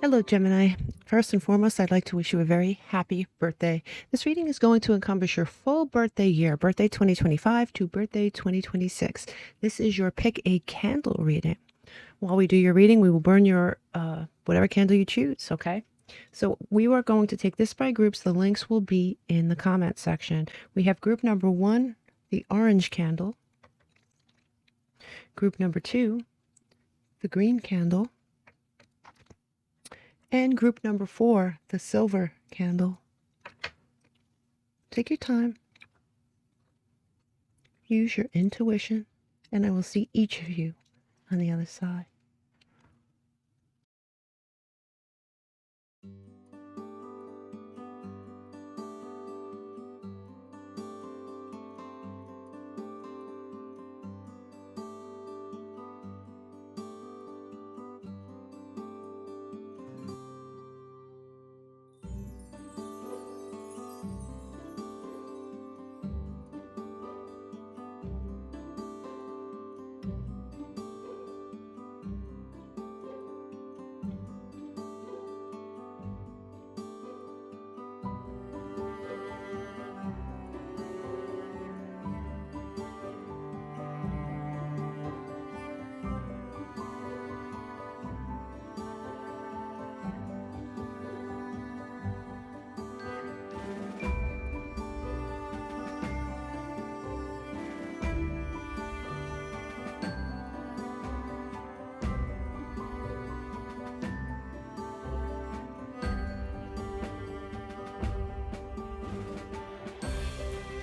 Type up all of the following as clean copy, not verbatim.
Hello, Gemini. First and foremost, I'd like to wish you a very happy birthday. This reading is going to encompass your full birthday year, birthday 2025 to birthday 2026. This is your pick a candle reading. While we do your reading, we will burn your whatever candle you choose, okay? So we are going to take this by groups. The links will be in the comment section. We have group number 1, the orange candle. Group number 2, the green candle. And group number 4, the silver candle. Take your time. Use your intuition, and I will see each of you on the other side.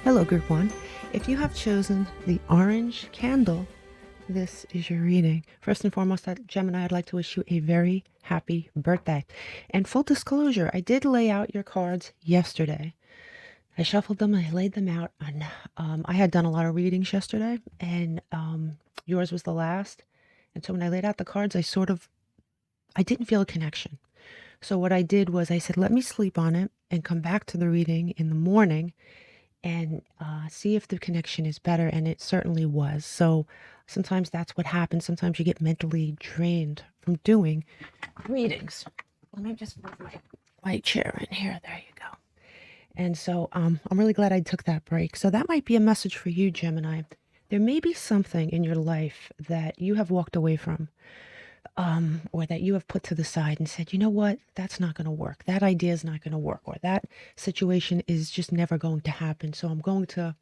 Hello, Group 1. If you have chosen the orange candle, this is your reading. First and foremost, Gemini, I'd like to wish you a very happy birthday. And full disclosure, I did lay out your cards yesterday. I shuffled them, I laid them out. I had done a lot of readings yesterday, and yours was the last. And so when I laid out the cards, I didn't feel a connection. So what I did was I said, let me sleep on it and come back to the reading in the morning and see if the connection is better. And it certainly was. So sometimes that's what happens. Sometimes you get mentally drained from doing readings. Let me just move my white chair in here. There you go. And so I'm really glad I took that break. So that might be a message for you, Gemini. There may be something in your life that you have walked away from, or that you have put to the side and said, you know what, that's not going to work. That idea is not going to work, or that situation is just never going to happen. So I'm going to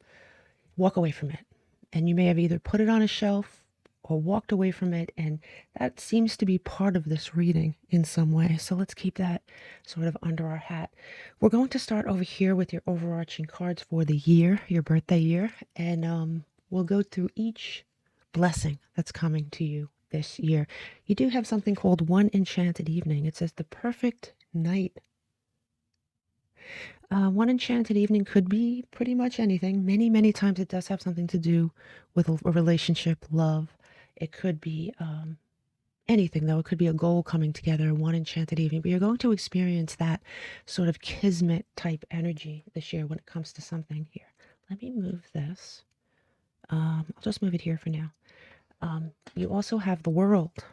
walk away from it. And you may have either put it on a shelf or walked away from it. And that seems to be part of this reading in some way. So let's keep that sort of under our hat. We're going to start over here with your overarching cards for the year, your birthday year. And we'll go through each blessing that's coming to you this year. You do have something called One Enchanted Evening. It says the perfect night. One enchanted evening could be pretty much anything. Many, many times it does have something to do with a relationship, love. It could be anything, though. It could be a goal coming together, one enchanted evening. But you're going to experience that sort of kismet type energy this year when it comes to something here. Let me move this. I'll just move it here for now. You also have the World,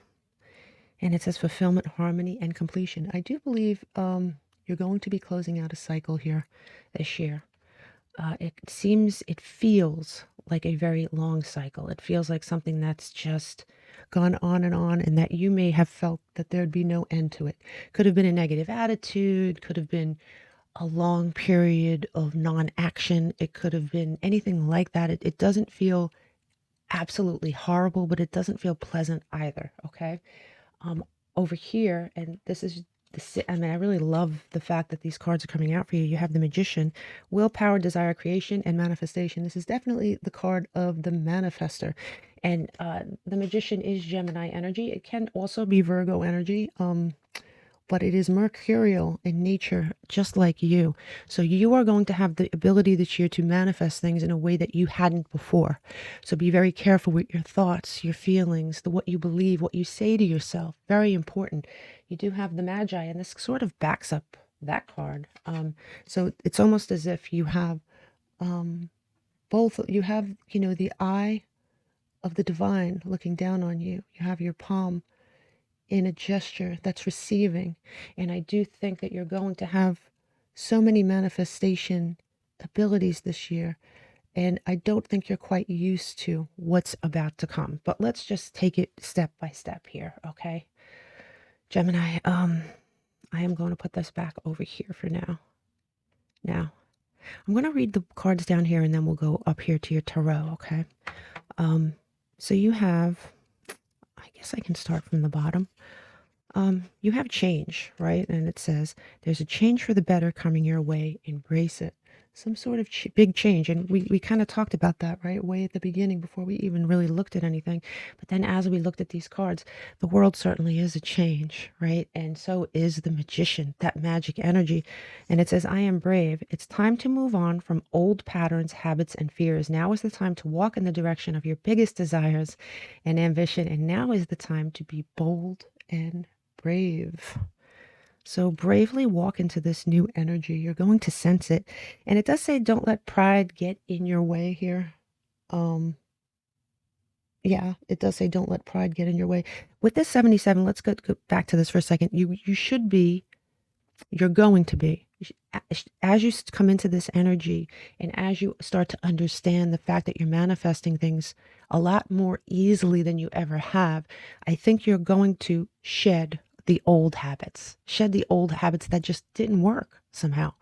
and it says fulfillment, harmony, and completion. I do believe you're going to be closing out a cycle here this year. It feels like a very long cycle. It feels like something that's just gone on, and that you may have felt that there'd be no end to it. Could have been a negative attitude, could have been a long period of non-action. It could have been anything like that. It doesn't feel absolutely horrible, but it doesn't feel pleasant either, okay? Over here, and this is I mean, I really love the fact that these cards are coming out for you. You have the Magician, willpower, desire, creation, and manifestation. This is definitely the card of the manifester. And the Magician is Gemini energy. It can also be Virgo energy. But it is mercurial in nature, just like you. So you are going to have the ability this year to manifest things in a way that you hadn't before. So be very careful with your thoughts, your feelings, what you believe, what you say to yourself. Very important. You do have the Magi, and this sort of backs up that card. So it's almost as if you have both. You have, the eye of the divine looking down on you. You have your palm in a gesture that's receiving. And I do think that you're going to have so many manifestation abilities this year. And I don't think you're quite used to what's about to come. But let's just take it step by step here, okay? Gemini, I am going to put this back over here for now. Now, I'm going to read the cards down here and then we'll go up here to your tarot, okay? So you have, I guess I can start from the bottom. You have change, right? And it says, there's a change for the better coming your way. Embrace it. Some sort of big change. And we kind of talked about that, right? Way at the beginning before we even really looked at anything. But then as we looked at these cards, the world certainly is a change, right? And so is the magician, that magic energy. And it says, I am brave. It's time to move on from old patterns, habits, and fears. Now is the time to walk in the direction of your biggest desires and ambition. And now is the time to be bold and brave. So bravely walk into this new energy. You're going to sense it. And it does say don't let pride get in your way here. Yeah, it does say don't let pride get in your way. With this 77, let's go back to this for a second. You should be, you're going to be, as you come into this energy and as you start to understand the fact that you're manifesting things a lot more easily than you ever have, I think you're going to shed the old habits that just didn't work somehow.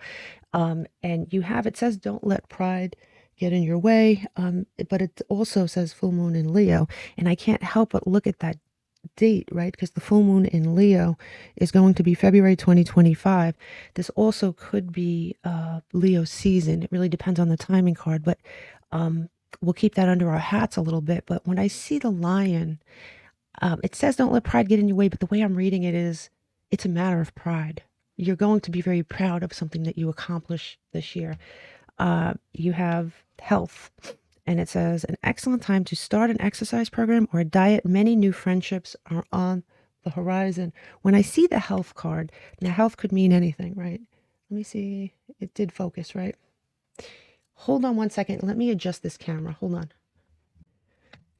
And you have, it says, don't let pride get in your way. But it also says full moon in Leo. And I can't help but look at that date, right? Because the full moon in Leo is going to be February 2025. This also could be Leo season. It really depends on the timing card, but we'll keep that under our hats a little bit. But when I see the lion, it says don't let pride get in your way, but the way I'm reading it is it's a matter of pride. You're going to be very proud of something that you accomplish this year. You have health, and it says an excellent time to start an exercise program or a diet. Many new friendships are on the horizon. When I see the health card, now health could mean anything, right? Let me see. It did focus, right? Hold on one second. Let me adjust this camera. Hold on.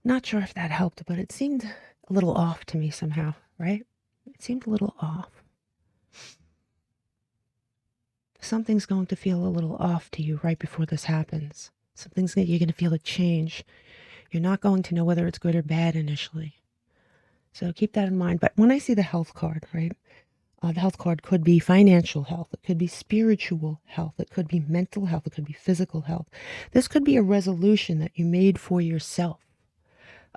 Not sure if that helped, but it seemed a little off to me somehow, right? It seemed a little off. Something's going to feel a little off to you right before this happens. You're going to feel a change. You're not going to know whether it's good or bad initially. So keep that in mind. But when I see the health card, right? The health card could be financial health. It could be spiritual health. It could be mental health. It could be physical health. This could be a resolution that you made for yourself.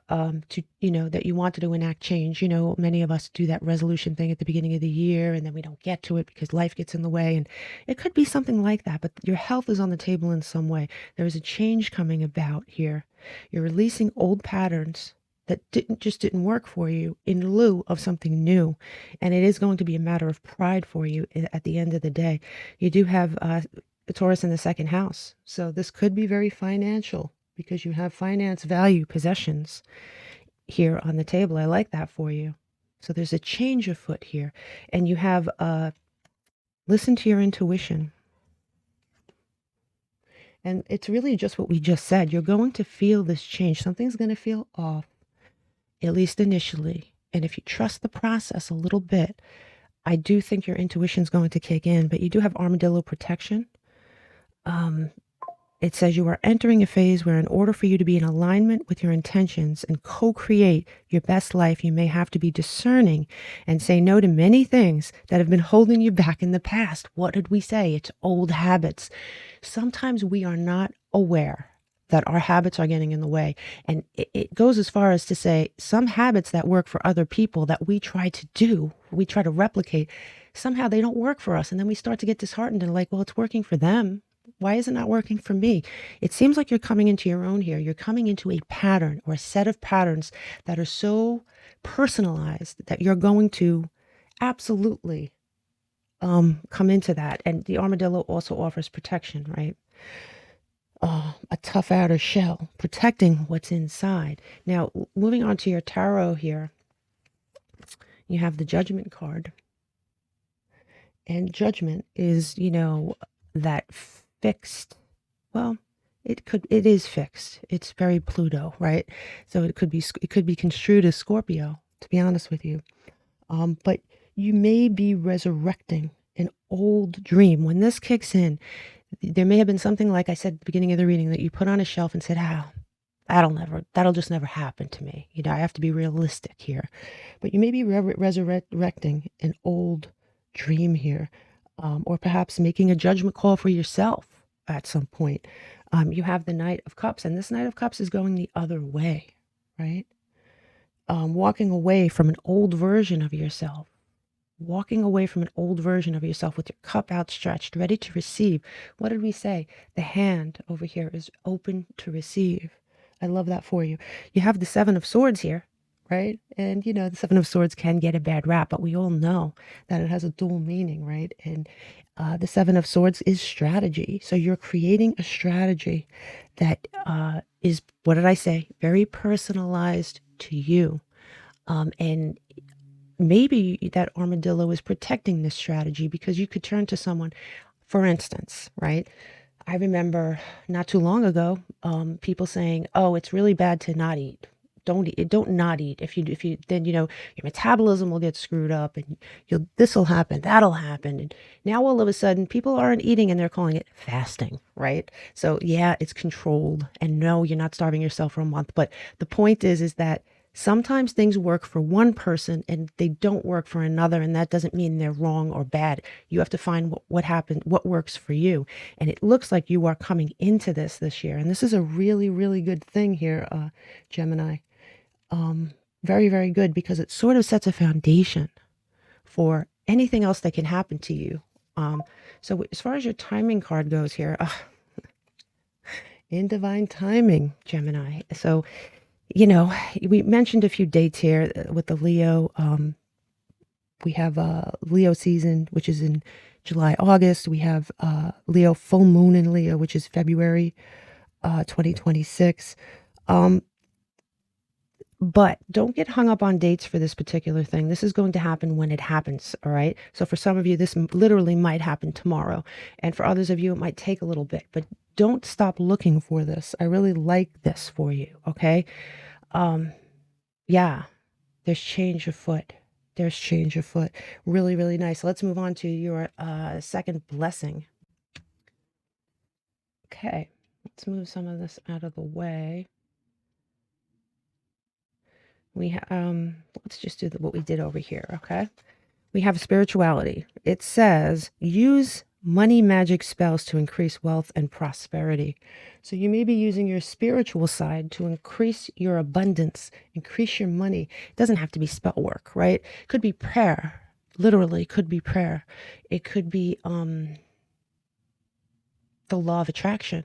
That you wanted to enact change. Many of us do that resolution thing at the beginning of the year and then we don't get to it because life gets in the way. And it could be something like that, but your health is on the table in some way. There is a change coming about here. You're releasing old patterns that didn't work for you in lieu of something new. And it is going to be a matter of pride for you at the end of the day. You do have Taurus in the second house. So this could be very financial, because you have finance, value, possessions here on the table. I like that for you. So there's a change afoot here. And you have listen to your intuition. And it's really just what we just said. You're going to feel this change. Something's going to feel off, at least initially. And if you trust the process a little bit, I do think your intuition's going to kick in. But you do have armadillo protection. It says you are entering a phase where in order for you to be in alignment with your intentions and co-create your best life, you may have to be discerning and say no to many things that have been holding you back in the past. What did we say? It's old habits. Sometimes we are not aware that our habits are getting in the way. And it goes as far as to say some habits that work for other people that we try to replicate, somehow they don't work for us. And then we start to get disheartened and well, it's working for them. Why is it not working for me? It seems like you're coming into your own here. You're coming into a pattern or a set of patterns that are so personalized that you're going to absolutely come into that. And the armadillo also offers protection, right? A tough outer shell, protecting what's inside. Now, moving on to your tarot here, you have the Judgment card. And Judgment is, that fixed, it is fixed. It's very Pluto, right? So it could be construed as Scorpio, to be honest with you. But you may be resurrecting an old dream. When this kicks in, there may have been something, like I said at the beginning of the reading, that you put on a shelf and said, that'll just never happen to me. You know, I have to be realistic here. But you may be resurrecting an old dream here, or perhaps making a judgment call for yourself at some point. You have the Knight of Cups, and this Knight of Cups is going the other way, right? Walking away from an old version of yourself. Walking away from an old version of yourself with your cup outstretched, ready to receive. What did we say? The hand over here is open to receive. I love that for you. You have the Seven of Swords here, right? And, you know, the Seven of Swords can get a bad rap, but we all know that it has a dual meaning, right? And the Seven of Swords is strategy. So you're creating a strategy that is, what did I say? Very personalized to you. And maybe that armadillo is protecting this strategy, because you could turn to someone, for instance, right? I remember not too long ago, people saying, "Oh, it's really bad to not eat. Don't eat. Don't not eat. If you, then, you know, your metabolism will get screwed up, and this will happen, that'll happen." And now all of a sudden, people aren't eating, and they're calling it fasting, right? So yeah, it's controlled, and no, you're not starving yourself for a month. But the point is that sometimes things work for one person and they don't work for another, and that doesn't mean they're wrong or bad. You have to find what happened, what works for you. And it looks like you are coming into this year, and this is a really, really good thing here, Gemini. Very, very good, because it sort of sets a foundation for anything else that can happen to you. So as far as your timing card goes here, in divine timing, Gemini. So, you know, we mentioned a few dates here with the Leo. We have Leo season, which is in July, August. We have Leo full moon in Leo, which is February 2026. But don't get hung up on dates for this particular thing. This is going to happen when it happens, all right? So for some of you, this literally might happen tomorrow. And for others of you, it might take a little bit. But don't stop looking for this. I really like this for you, okay? Yeah, there's change afoot. There's change afoot. Really, really nice. Let's move on to your second blessing. Okay, let's move some of this out of the way. We let's just do what we did over here, okay? We have spirituality. It says, use money magic spells to increase wealth and prosperity. So you may be using your spiritual side to increase your abundance, increase your money. It doesn't have to be spell work, right? It could be prayer. Literally could be prayer. It could be the law of attraction.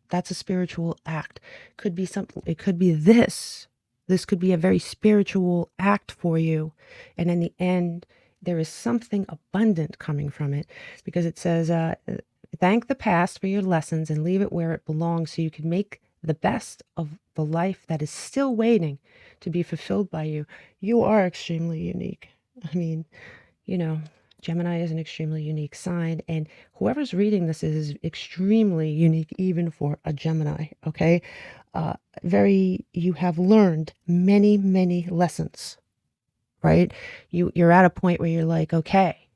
That's a spiritual act. Could be something. It could be this. This could be a very spiritual act for you. And in the end, there is something abundant coming from it, because it says, thank the past for your lessons and leave it where it belongs, so you can make the best of the life that is still waiting to be fulfilled by you. You are extremely unique. I mean, you know, Gemini is an extremely unique sign, and whoever's reading this is extremely unique, even for a Gemini, okay? You have learned many, many lessons, right? You're at a point where you're like, okay,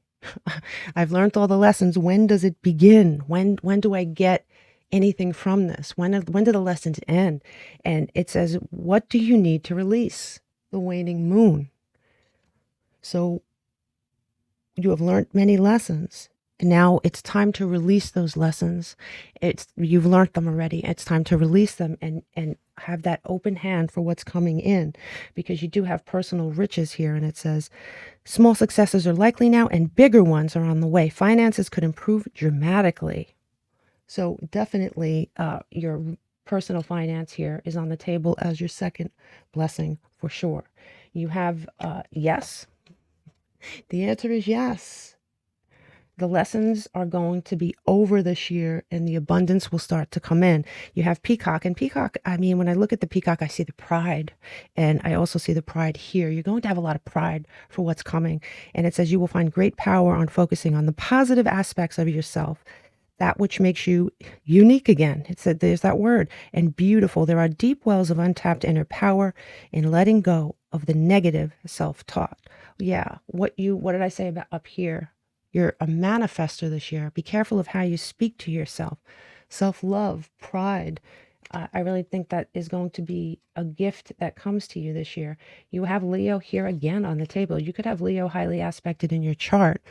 I've learned all the lessons. When does it begin? When do I get anything from this? When do the lessons end? And it says, what do you need to release? The waning moon. So you have learned many lessons. And now it's time to release those lessons. You've learned them already. It's time to release them and have that open hand for what's coming in, because you do have personal riches here. And it says, small successes are likely now and bigger ones are on the way. Finances could improve dramatically. So definitely your personal finance here is on the table as your second blessing for sure. You have yes. The answer is yes. The lessons are going to be over this year, and the abundance will start to come in. You have Peacock, and Peacock, I mean, when I look at the Peacock, I see the pride, and I also see the pride here. You're going to have a lot of pride for what's coming. And it says you will find great power on focusing on the positive aspects of yourself, that which makes you unique again. It said, there's that word, and beautiful. There are deep wells of untapped inner power in letting go of the negative self-taught. Yeah. What did I say about up here? You're a manifester this year. Be careful of how you speak to yourself. Self-love, pride. I really think that is going to be a gift that comes to you this year. You have Leo here again on the table. You could have Leo highly aspected in your chart,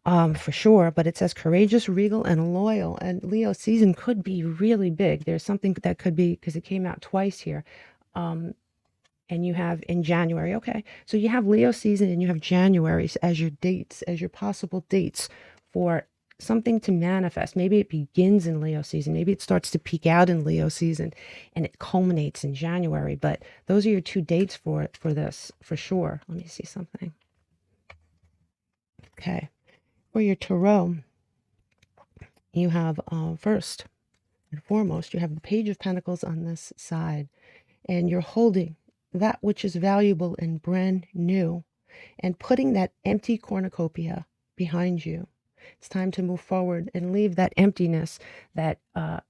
for sure, but it says courageous, regal, and loyal. And Leo season could be really big. There's something that could be, because it came out twice here. And you have in January. Okay. So you have Leo season and you have January as your dates, as your possible dates for something to manifest. Maybe it begins in Leo season. Maybe it starts to peak out in Leo season and it culminates in January. But those are your two dates for this, for sure. Let me see something. Okay. For your Tarot, you have first and foremost, you have the Page of Pentacles on this side, and you're holding that which is valuable and brand new and putting that empty cornucopia behind you. It's time to move forward and leave that emptiness, that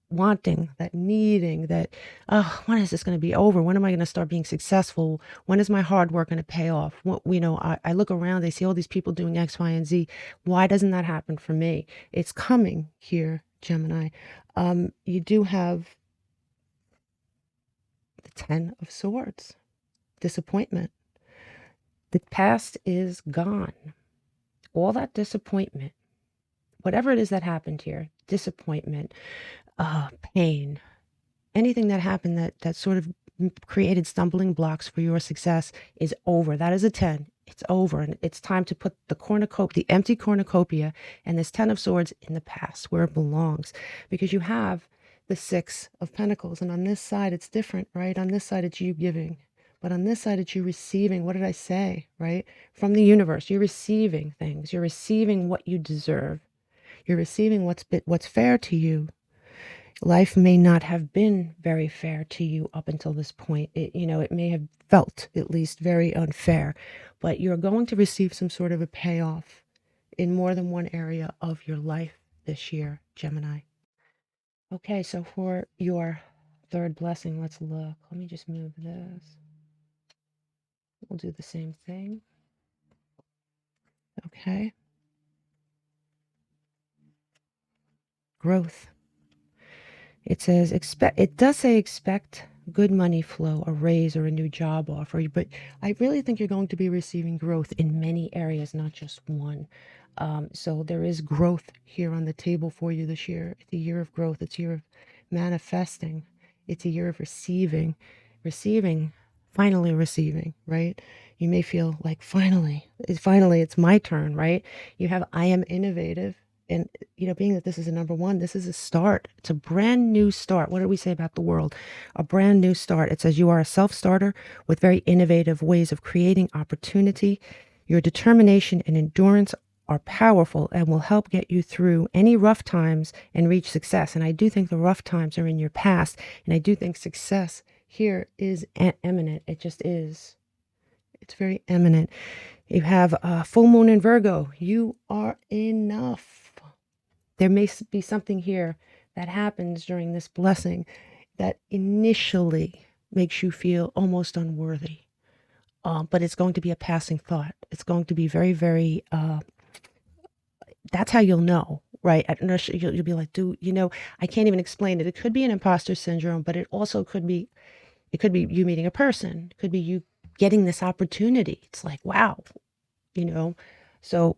wanting, that needing, that, oh, when is this going to be over? When am I going to start being successful? When is my hard work going to pay off? What, I look around, I see all these people doing X, Y, and Z. Why doesn't that happen for me? It's coming here, Gemini. You do have the Ten of Swords, disappointment. The past is gone. All that disappointment, whatever it is that happened here, disappointment, pain, anything that happened that sort of created stumbling blocks for your success is over. That is a 10. It's over. And it's time to put the empty cornucopia and this 10 of Swords in the past where it belongs. Because you have the 6 of Pentacles. And on this side, it's different, right? On this side, it's you giving. But on this side, it's you receiving. What did I say, right? From the universe, you're receiving things. You're receiving what you deserve. You're receiving what's fair to you. Life may not have been very fair to you up until this point. It may have felt at least very unfair, but you're going to receive some sort of a payoff in more than one area of your life this year, Gemini. Okay, so for your third blessing, let's look. Let me just move this. We'll do the same thing. Okay. Growth. It says it does say expect good money flow, a raise or a new job offer, but I really think you're going to be receiving growth in many areas, not just one. So there is growth here on the table for you this year. It's a year of growth. It's a year of manifesting. It's a year of receiving, finally receiving, right? You may feel like finally it's my turn, right? You have I am innovative. And, being that this is a number one, this is a start. It's a brand new start. What did we say about the world? A brand new start. It says you are a self-starter with very innovative ways of creating opportunity. Your determination and endurance are powerful and will help get you through any rough times and reach success. And I do think the rough times are in your past. And I do think success here is eminent. It just is. It's very eminent. You have a full moon in Virgo. You are enough. There may be something here that happens during this blessing that initially makes you feel almost unworthy. But it's going to be a passing thought. It's going to be very, very, that's how you'll know, right? You'll be like, I can't even explain it. It could be an imposter syndrome, but it also could be you meeting a person. It could be you getting this opportunity. It's like, wow, so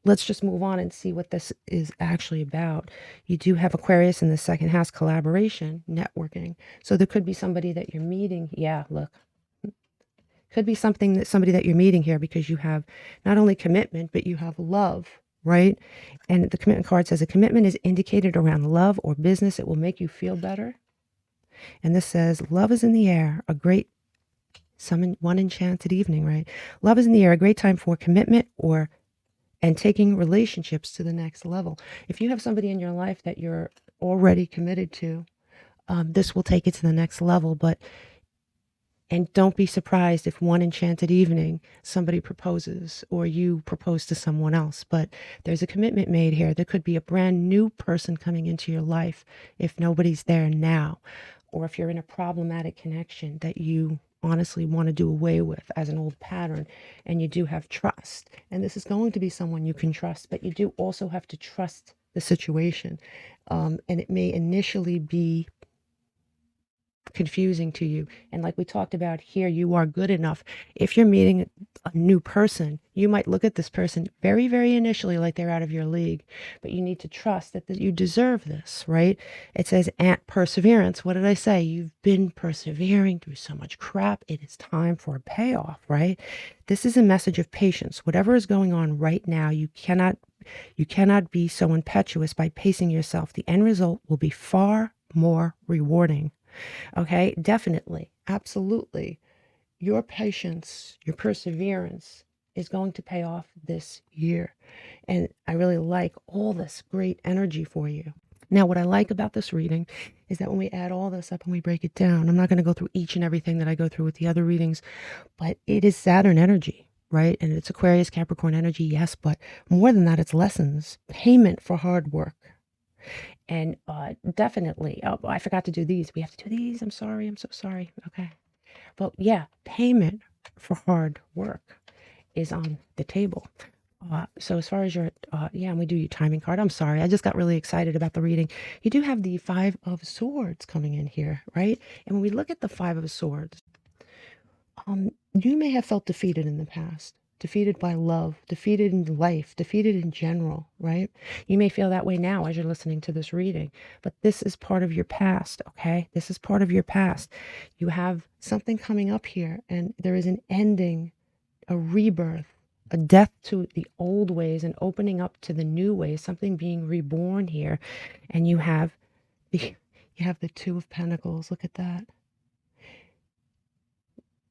let's just move on and see what this is actually about. You do have Aquarius in the second house, collaboration, networking. So there could be somebody that you're meeting. Yeah, look. Could be somebody that you're meeting here because you have not only commitment, but you have love, right? And the commitment card says a commitment is indicated around love or business. It will make you feel better. And this says love is in the air, one enchanted evening, right? Love is in the air, a great time for commitment and taking relationships to the next level. If you have somebody in your life that you're already committed to, this will take it to the next level. And don't be surprised if one enchanted evening somebody proposes or you propose to someone else. But there's a commitment made here. There could be a brand new person coming into your life if nobody's there now, or if you're in a problematic connection that you honestly want to do away with as an old pattern. And you do have trust. And this is going to be someone you can trust, but you do also have to trust the situation. And it may initially be confusing to you. And like we talked about here, you are good enough. If you're meeting a new person, you might look at this person very, very initially like they're out of your league, but you need to trust that you deserve this, right? It says perseverance. What did I say? You've been persevering through so much crap. It is time for a payoff, right? This is a message of patience. Whatever is going on right now, you cannot be so impetuous by pacing yourself. The end result will be far more rewarding. Okay, definitely, absolutely. Your patience, your perseverance is going to pay off this year. And I really like all this great energy for you. Now, what I like about this reading is that when we add all this up and we break it down, I'm not going to go through each and everything that I go through with the other readings, but it is Saturn energy, right? And it's Aquarius, Capricorn energy, yes, but more than that, it's lessons, payment for hard work. And definitely, oh, I forgot to do these. We have to do these. I'm sorry. I'm so sorry. Okay. But yeah, payment for hard work is on the table. So as far as your, yeah, and we do your timing card. I'm sorry. I just got really excited about the reading. You do have the Five of Swords coming in here, right? And when we look at the Five of Swords, you may have felt defeated in the past, defeated by love, defeated in life, defeated in general, right? You may feel that way now as you're listening to this reading, but this is part of your past, okay? This is part of your past. You have something coming up here, and there is an ending, a rebirth, a death to the old ways and opening up to the new ways, something being reborn here. And you have the Two of Pentacles. Look at that.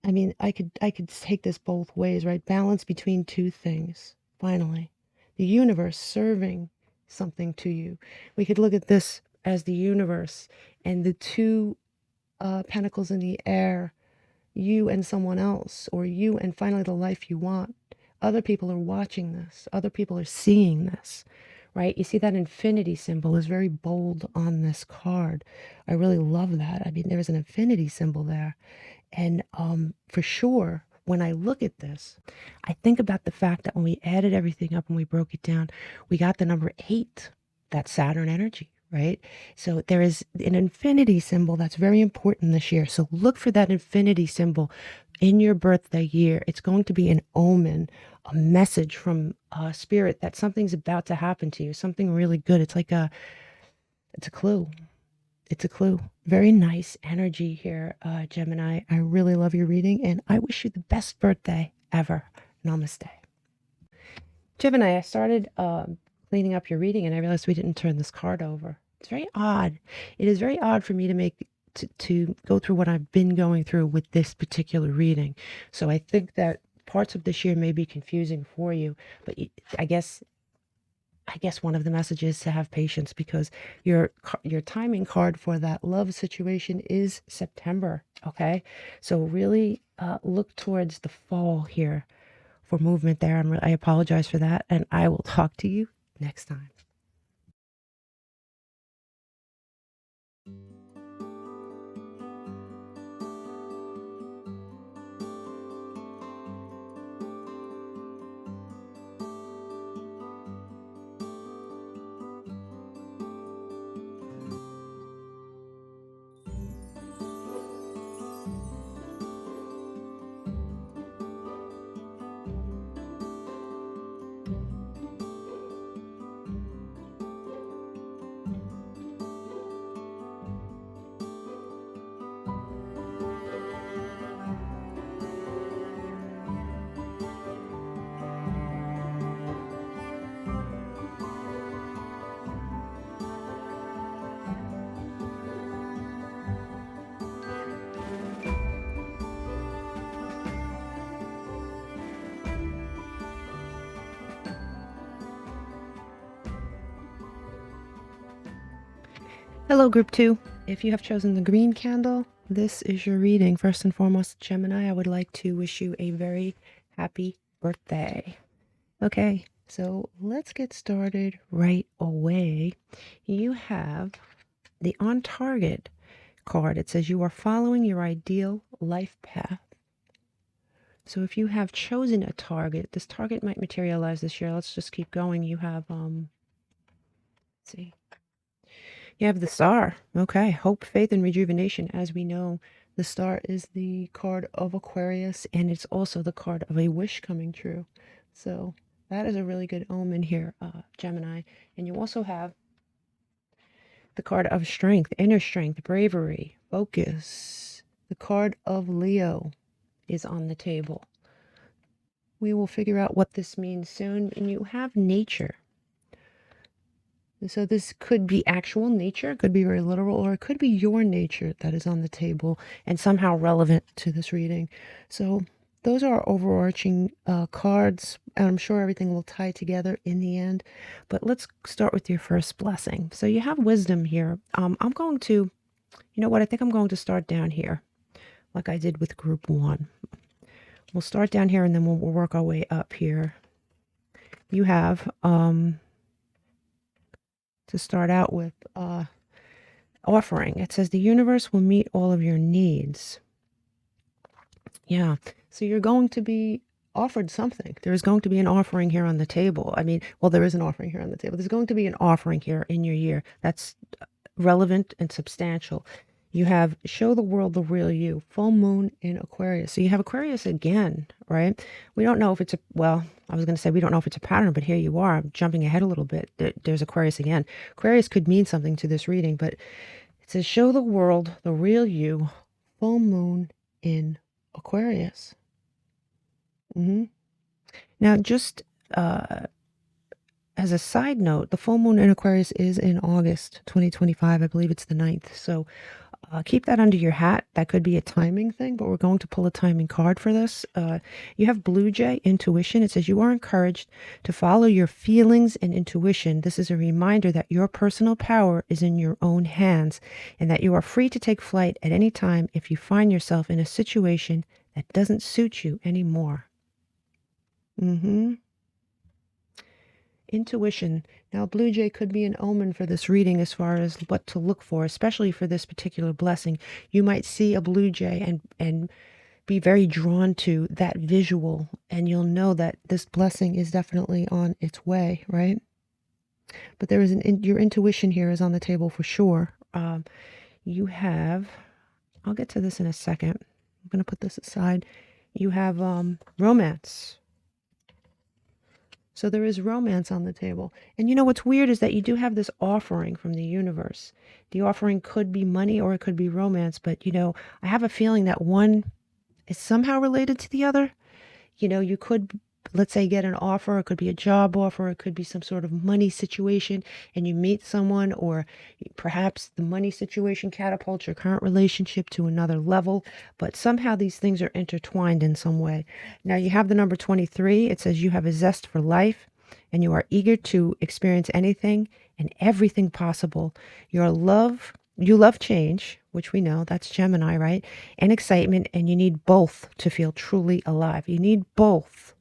I mean, I could take this both ways, right? Balance between two things. Finally, the universe serving something to you. We could look at this as the universe and the two pentacles in the air, you and someone else, or you and finally the life you want. Other people are watching this. Other people are seeing this, right? You see that infinity symbol is very bold on this card. I really love that. I mean, there is an infinity symbol there. And for sure, when I look at this, I think about the fact that when we added everything up and we broke it down, we got the number 8, that's Saturn energy, right? So there is an infinity symbol that's very important this year. So look for that infinity symbol in your birthday year. It's going to be an omen, a message from spirit that something's about to happen to you, something really good. It's like it's a clue. It's a clue. Very nice energy here, Gemini. I really love your reading, and I wish you the best birthday ever. Namaste. Gemini, I started cleaning up your reading, and I realized we didn't turn this card over. It's very odd. It is very odd for me to go through what I've been going through with this particular reading. So I think that parts of this year may be confusing for you, but I guess one of the messages is to have patience, because your timing card for that love situation is September. Okay, so really look towards the fall here for movement there. I apologize for that, and I will talk to you next time. Hello, Group 2. If you have chosen the green candle, this is your reading. First and foremost, Gemini, I would like to wish you a very happy birthday. Okay, so let's get started right away. You have the on target card. It says you are following your ideal life path. So if you have chosen a target, this target might materialize this year. Let's just keep going. You have, let's see. You have the Star. Okay. Hope, faith, and rejuvenation. As we know, the Star is the card of Aquarius, and it's also the card of a wish coming true. So that is a really good omen here, Gemini. And you also have the card of strength, inner strength, bravery, focus. The card of Leo is on the table. We will figure out what this means soon. And you have nature. So this could be actual nature, it could be very literal, or it could be your nature that is on the table and somehow relevant to this reading. So those are our overarching cards, and I'm sure everything will tie together in the end. But let's start with your first blessing. So you have wisdom here. I'm going to, you know what, I think I'm going to start down here, like I did with group 1. We'll start down here, and then we'll work our way up here. You have, to start out with, offering. It says the universe will meet all of your needs. Yeah. So you're going to be offered something. There's going to be an offering here on the table. I mean, well, there is an offering here on the table. There's going to be an offering here in your year that's relevant and substantial. You have show the world the real you, full moon in Aquarius. So you have Aquarius again, right? We don't know if it's well, I was going to say we don't know if it's a pattern, but here you are. I'm jumping ahead a little bit. There's Aquarius again. Aquarius could mean something to this reading, but it says show the world the real you, full moon in Aquarius. Now, just as a side note, the full moon in Aquarius is in August 2025. I believe it's the 9th. So keep that under your hat. That could be a timing thing, but we're going to pull a timing card for this. You have Blue Jay, intuition. It says you are encouraged to follow your feelings and intuition. This is a reminder that your personal power is in your own hands and that you are free to take flight at any time if you find yourself in a situation that doesn't suit you anymore. Intuition. Now, Blue Jay could be an omen for this reading as far as what to look for, especially for this particular blessing. You might see a Blue Jay and be very drawn to that visual, and you'll know that this blessing is definitely on its way, right? But there is your intuition here is on the table for sure. You have, I'll get to this in a second. I'm going to put this aside. You have romance. So there is romance on the table. And you know what's weird is that you do have this offering from the universe. The offering could be money or it could be romance, but you know, I have a feeling that one is somehow related to the other. You know, you could, let's say, get an offer. It could be a job offer. It could be some sort of money situation, and you meet someone, or perhaps the money situation catapults your current relationship to another level. But somehow these things are intertwined in some way. Now you have the number 23. It says you have a zest for life, and you are eager to experience anything and everything possible. You love change, which we know, that's Gemini, right? And excitement, and you need both to feel truly alive. You need both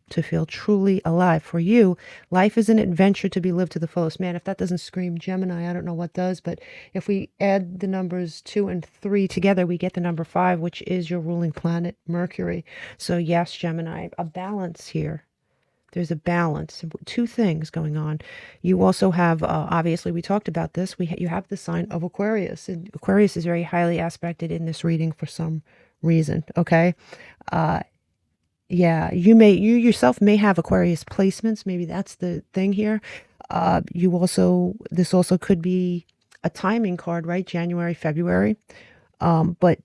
to feel truly alive. For you, life is an adventure to be lived to the fullest. Man, if that doesn't scream Gemini, I don't know what does. But if we add the numbers 2 and 3 together, we get the number 5, which is your ruling planet, Mercury. So yes, Gemini, a balance here. There's a balance, 2 things going on. You also have, obviously, we talked about this. You have the sign of Aquarius, and Aquarius is very highly aspected in this reading for some reason. Okay, yeah, you yourself may have Aquarius placements. Maybe that's the thing here. This also could be a timing card, right? January, February, but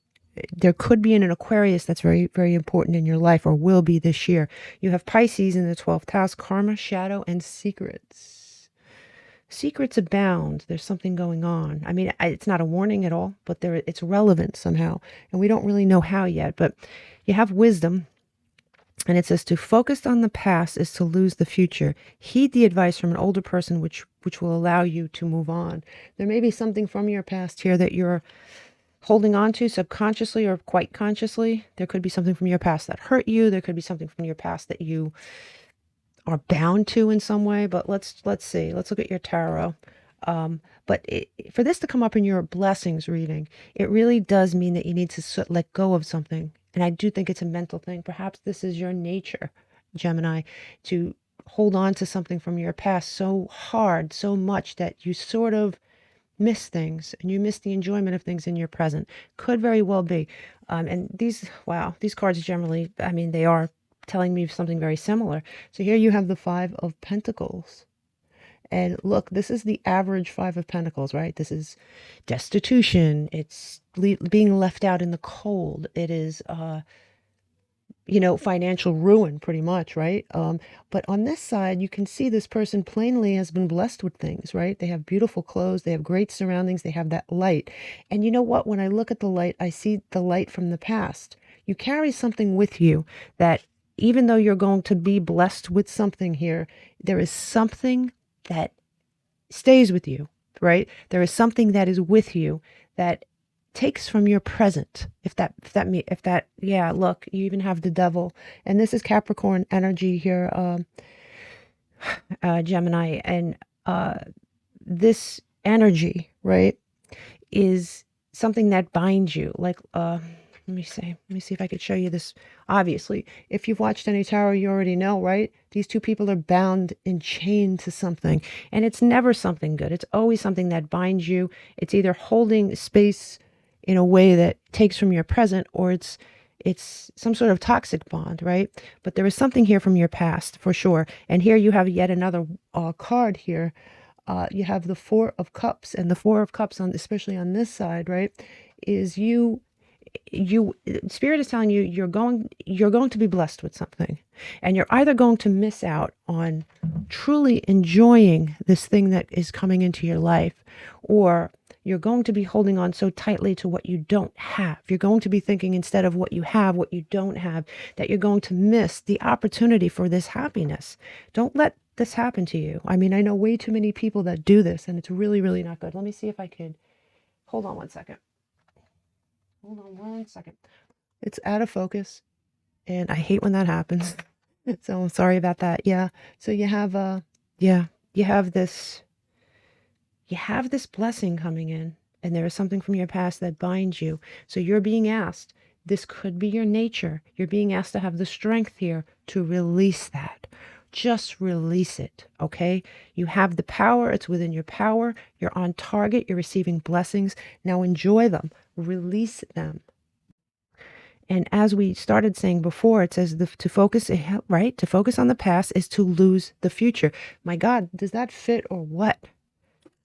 there could be an Aquarius that's very, very important in your life, or will be this year. You have Pisces in the 12th house, karma, shadow, and secrets. Secrets abound. There's something going on. I mean, it's not a warning at all, but it's relevant somehow. And we don't really know how yet, but you have wisdom. And it says to focus on the past is to lose the future. Heed the advice from an older person, which will allow you to move on. There may be something from your past here that you're holding on to subconsciously or quite consciously. There could be something from your past that hurt you. There could be something from your past that you are bound to in some way. But let's see. Let's look at your tarot. But for this to come up in your blessings reading, it really does mean that you need to let go of something. And I do think it's a mental thing. Perhaps this is your nature, Gemini, to hold on to something from your past so hard, so much that you sort of miss things and you miss the enjoyment of things in your present. Could very well be. And these cards generally, I mean, they are telling me something very similar. So here you have the Five of Pentacles. And look, this is the average Five of Pentacles, right? This is destitution. It's being left out in the cold. It is, financial ruin pretty much, right? But on this side, you can see this person plainly has been blessed with things, right? They have beautiful clothes. They have great surroundings. They have that light. And you know what? When I look at the light, I see the light from the past. You carry something with you that even though you're going to be blessed with something here, there is something that stays with you, right? There is something that is with you that takes from your present. Yeah, look, you even have the devil. And this is Capricorn energy here, Gemini. And this energy, right, is something that binds you. Like, let me see if I could show you this. Obviously, if you've watched any tarot, you already know, right? These two people are bound and chained to something, and it's never something good. It's always something that binds you. It's either holding space in a way that takes from your present, or it's some sort of toxic bond, right? But there is something here from your past for sure. And here you have yet another card here. You have the Four of Cups, and the Four of Cups, especially on this side, right, is Spirit is telling you you're going to be blessed with something, and you're either going to miss out on truly enjoying this thing that is coming into your life, or you're going to be holding on so tightly to what you don't have. You're going to be thinking, instead of what you have, what you don't have, that you're going to miss the opportunity for this happiness. Don't let this happen to you. I mean, I know way too many people that do this, and it's really, really not good. Let me see if I could. Hold on one second. It's out of focus, and I hate when that happens. So I'm sorry about that. Yeah. So you have you have this blessing coming in, and there is something from your past that binds you. So you're being asked, this could be your nature. You're being asked to have the strength here to release that. Just release it, okay? You have the power. It's within your power. You're on target. You're receiving blessings. Now enjoy them. Release them. And as we started saying before, it says to focus, right? To focus on the past is to lose the future. My God, does that fit or what?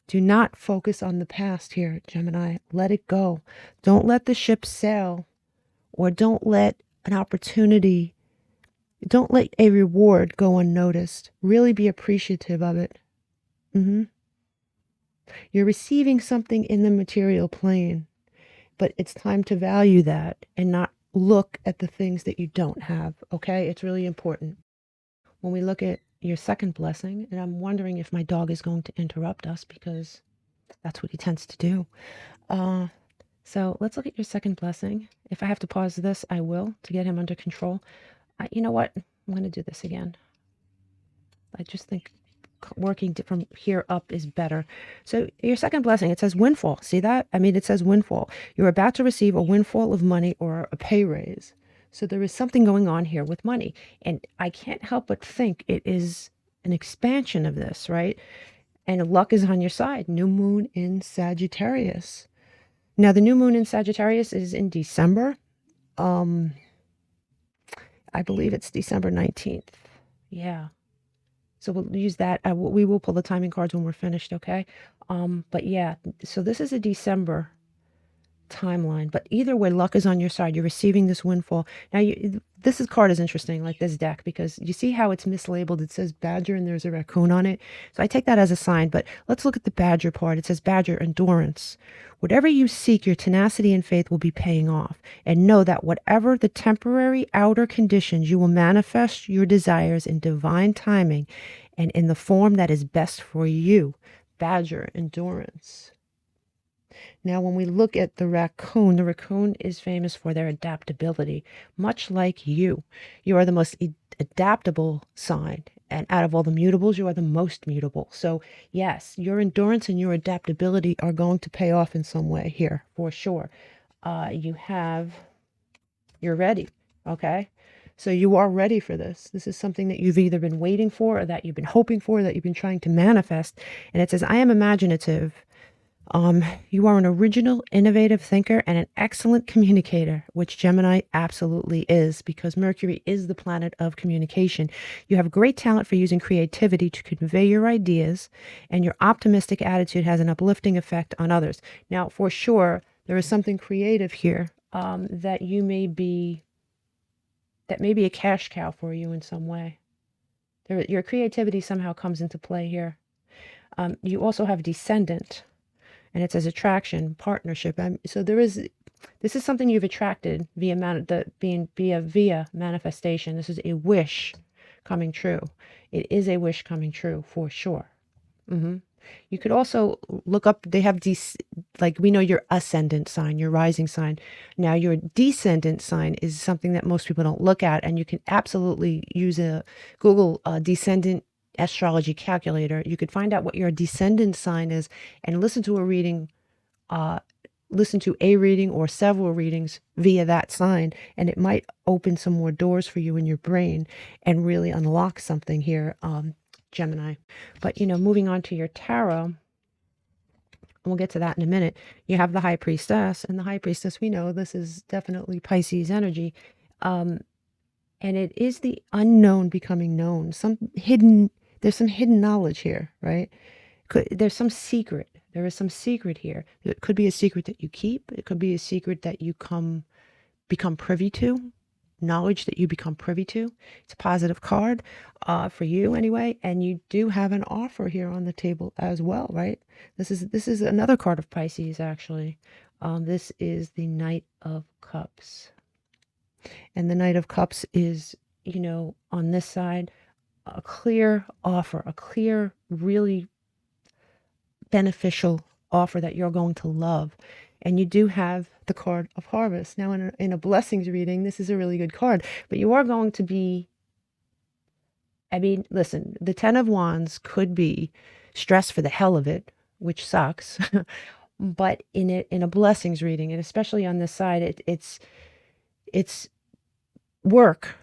Do not focus on the past here, Gemini. Let it go. Don't let the ship sail, or don't let an opportunity, don't let a reward go unnoticed. Really be appreciative of it. You're receiving something in the material plane, but it's time to value that and not look at the things that you don't have, okay? It's really important. When we look at your second blessing, and I'm wondering if my dog is going to interrupt us, because that's what he tends to do. So let's look at your second blessing. If I have to pause this, I will, to get him under control. You know what? I'm going to do this again. I just think working from here up is better. So your second blessing, it says windfall. See that? I mean, it says windfall. You're about to receive a windfall of money or a pay raise. So there is something going on here with money. And I can't help but think it is an expansion of this, right? And luck is on your side. New moon in Sagittarius. Now, the new moon in Sagittarius is in December. I believe it's December 19th. Yeah. So we'll use that. We will pull the timing cards when we're finished, okay? But yeah, so this is a December timeline. But either way, luck is on your side. You're receiving this windfall. Now, this card is interesting, like this deck, because you see how it's mislabeled. It says badger and there's a raccoon on it. So I take that as a sign. But let's look at the badger part. It says badger, endurance. Whatever you seek, your tenacity and faith will be paying off. And know that whatever the temporary outer conditions, you will manifest your desires in divine timing and in the form that is best for you. Badger, endurance. Now, when we look at the raccoon is famous for their adaptability. Much like you are the most adaptable sign. And out of all the mutables, you are the most mutable. So yes, your endurance and your adaptability are going to pay off in some way here, for sure. You're ready, okay? So you are ready for this. This is something that you've either been waiting for, or that you've been hoping for, that you've been trying to manifest. And it says, I am imaginative. You are an original, innovative thinker and an excellent communicator, which Gemini absolutely is, because Mercury is the planet of communication. You have great talent for using creativity to convey your ideas, and your optimistic attitude has an uplifting effect on others. Now, for sure, there is something creative here that may be a cash cow for you in some way. Your creativity somehow comes into play here. You also have descendant. And it says attraction, partnership. So this is something you've attracted via manifestation. This is a wish coming true. It is a wish coming true for sure. You could also look up, they have like we know your ascendant sign, your rising sign. Now your descendant sign is something that most people don't look at, and you can absolutely use a Google descendant astrology calculator. You could find out what your descendant sign is and listen to a reading or several readings via that sign, and it might open some more doors for you in your brain and really unlock something here, Gemini. But moving on to your tarot, and we'll get to that in a minute. You have the High Priestess, and the High Priestess, we know this is definitely Pisces energy, and it is the unknown becoming known. There's some hidden knowledge here, right? There's some secret. There is some secret here. It could be a secret that you keep. It could be a secret that you become privy to, knowledge that you become privy to. It's a positive card for you anyway. And you do have an offer here on the table as well, right? This is another card of Pisces, actually. This is the Knight of Cups. And the Knight of Cups is, on this side, a clear offer, a clear, really beneficial offer that you're going to love. And you do have the card of harvest. Now, in a blessings reading, this is a really good card, but you are going to be, listen, the 10 of Wands could be stress for the hell of it, which sucks. But in a blessings reading, and especially on this side, it's work,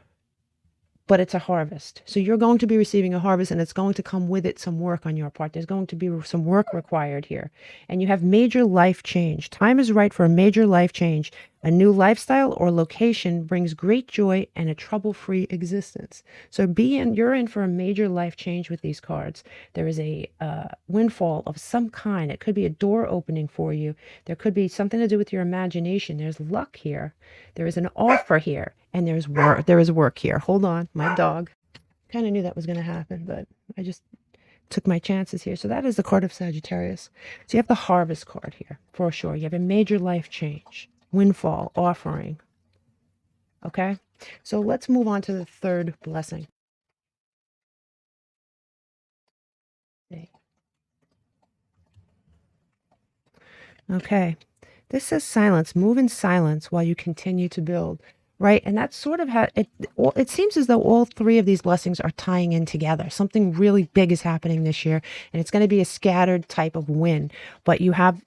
but it's a harvest. So you're going to be receiving a harvest, and it's going to come with it some work on your part. There's going to be some work required here. And you have major life change. Time is right for a major life change. A new lifestyle or location brings great joy and a trouble-free existence. So you're in for a major life change with these cards. There is a windfall of some kind. It could be a door opening for you. There could be something to do with your imagination. There's luck here. There is an offer here. And there is work here. Hold on, my dog. Kind of knew that was going to happen, but I just took my chances here. So that is the card of Sagittarius. So you have the harvest card here, for sure. You have a major life change, windfall, offering. Okay? So let's move on to the third blessing. Okay. This says silence. Move in silence while you continue to build. Right. And that's sort of how it seems as though all three of these blessings are tying in together. Something really big is happening this year, and it's going to be a scattered type of win. But you have,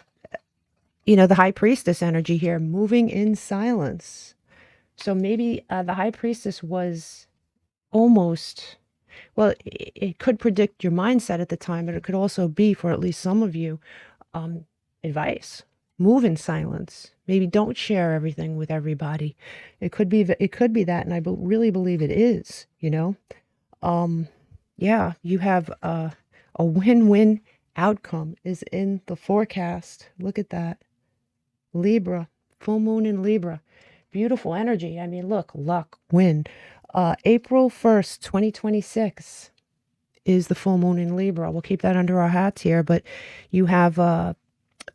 the High Priestess energy here, moving in silence. So maybe the High Priestess was almost, well, it could predict your mindset at the time, but it could also be, for at least some of you, advice. Move in silence. Maybe don't share everything with everybody. It could be that, and I really believe it is, Yeah, you have a win-win outcome is in the forecast. Look at that. Libra, full moon in Libra. Beautiful energy. Look, luck, win. April 1st, 2026 is the full moon in Libra. We'll keep that under our hats here, but you have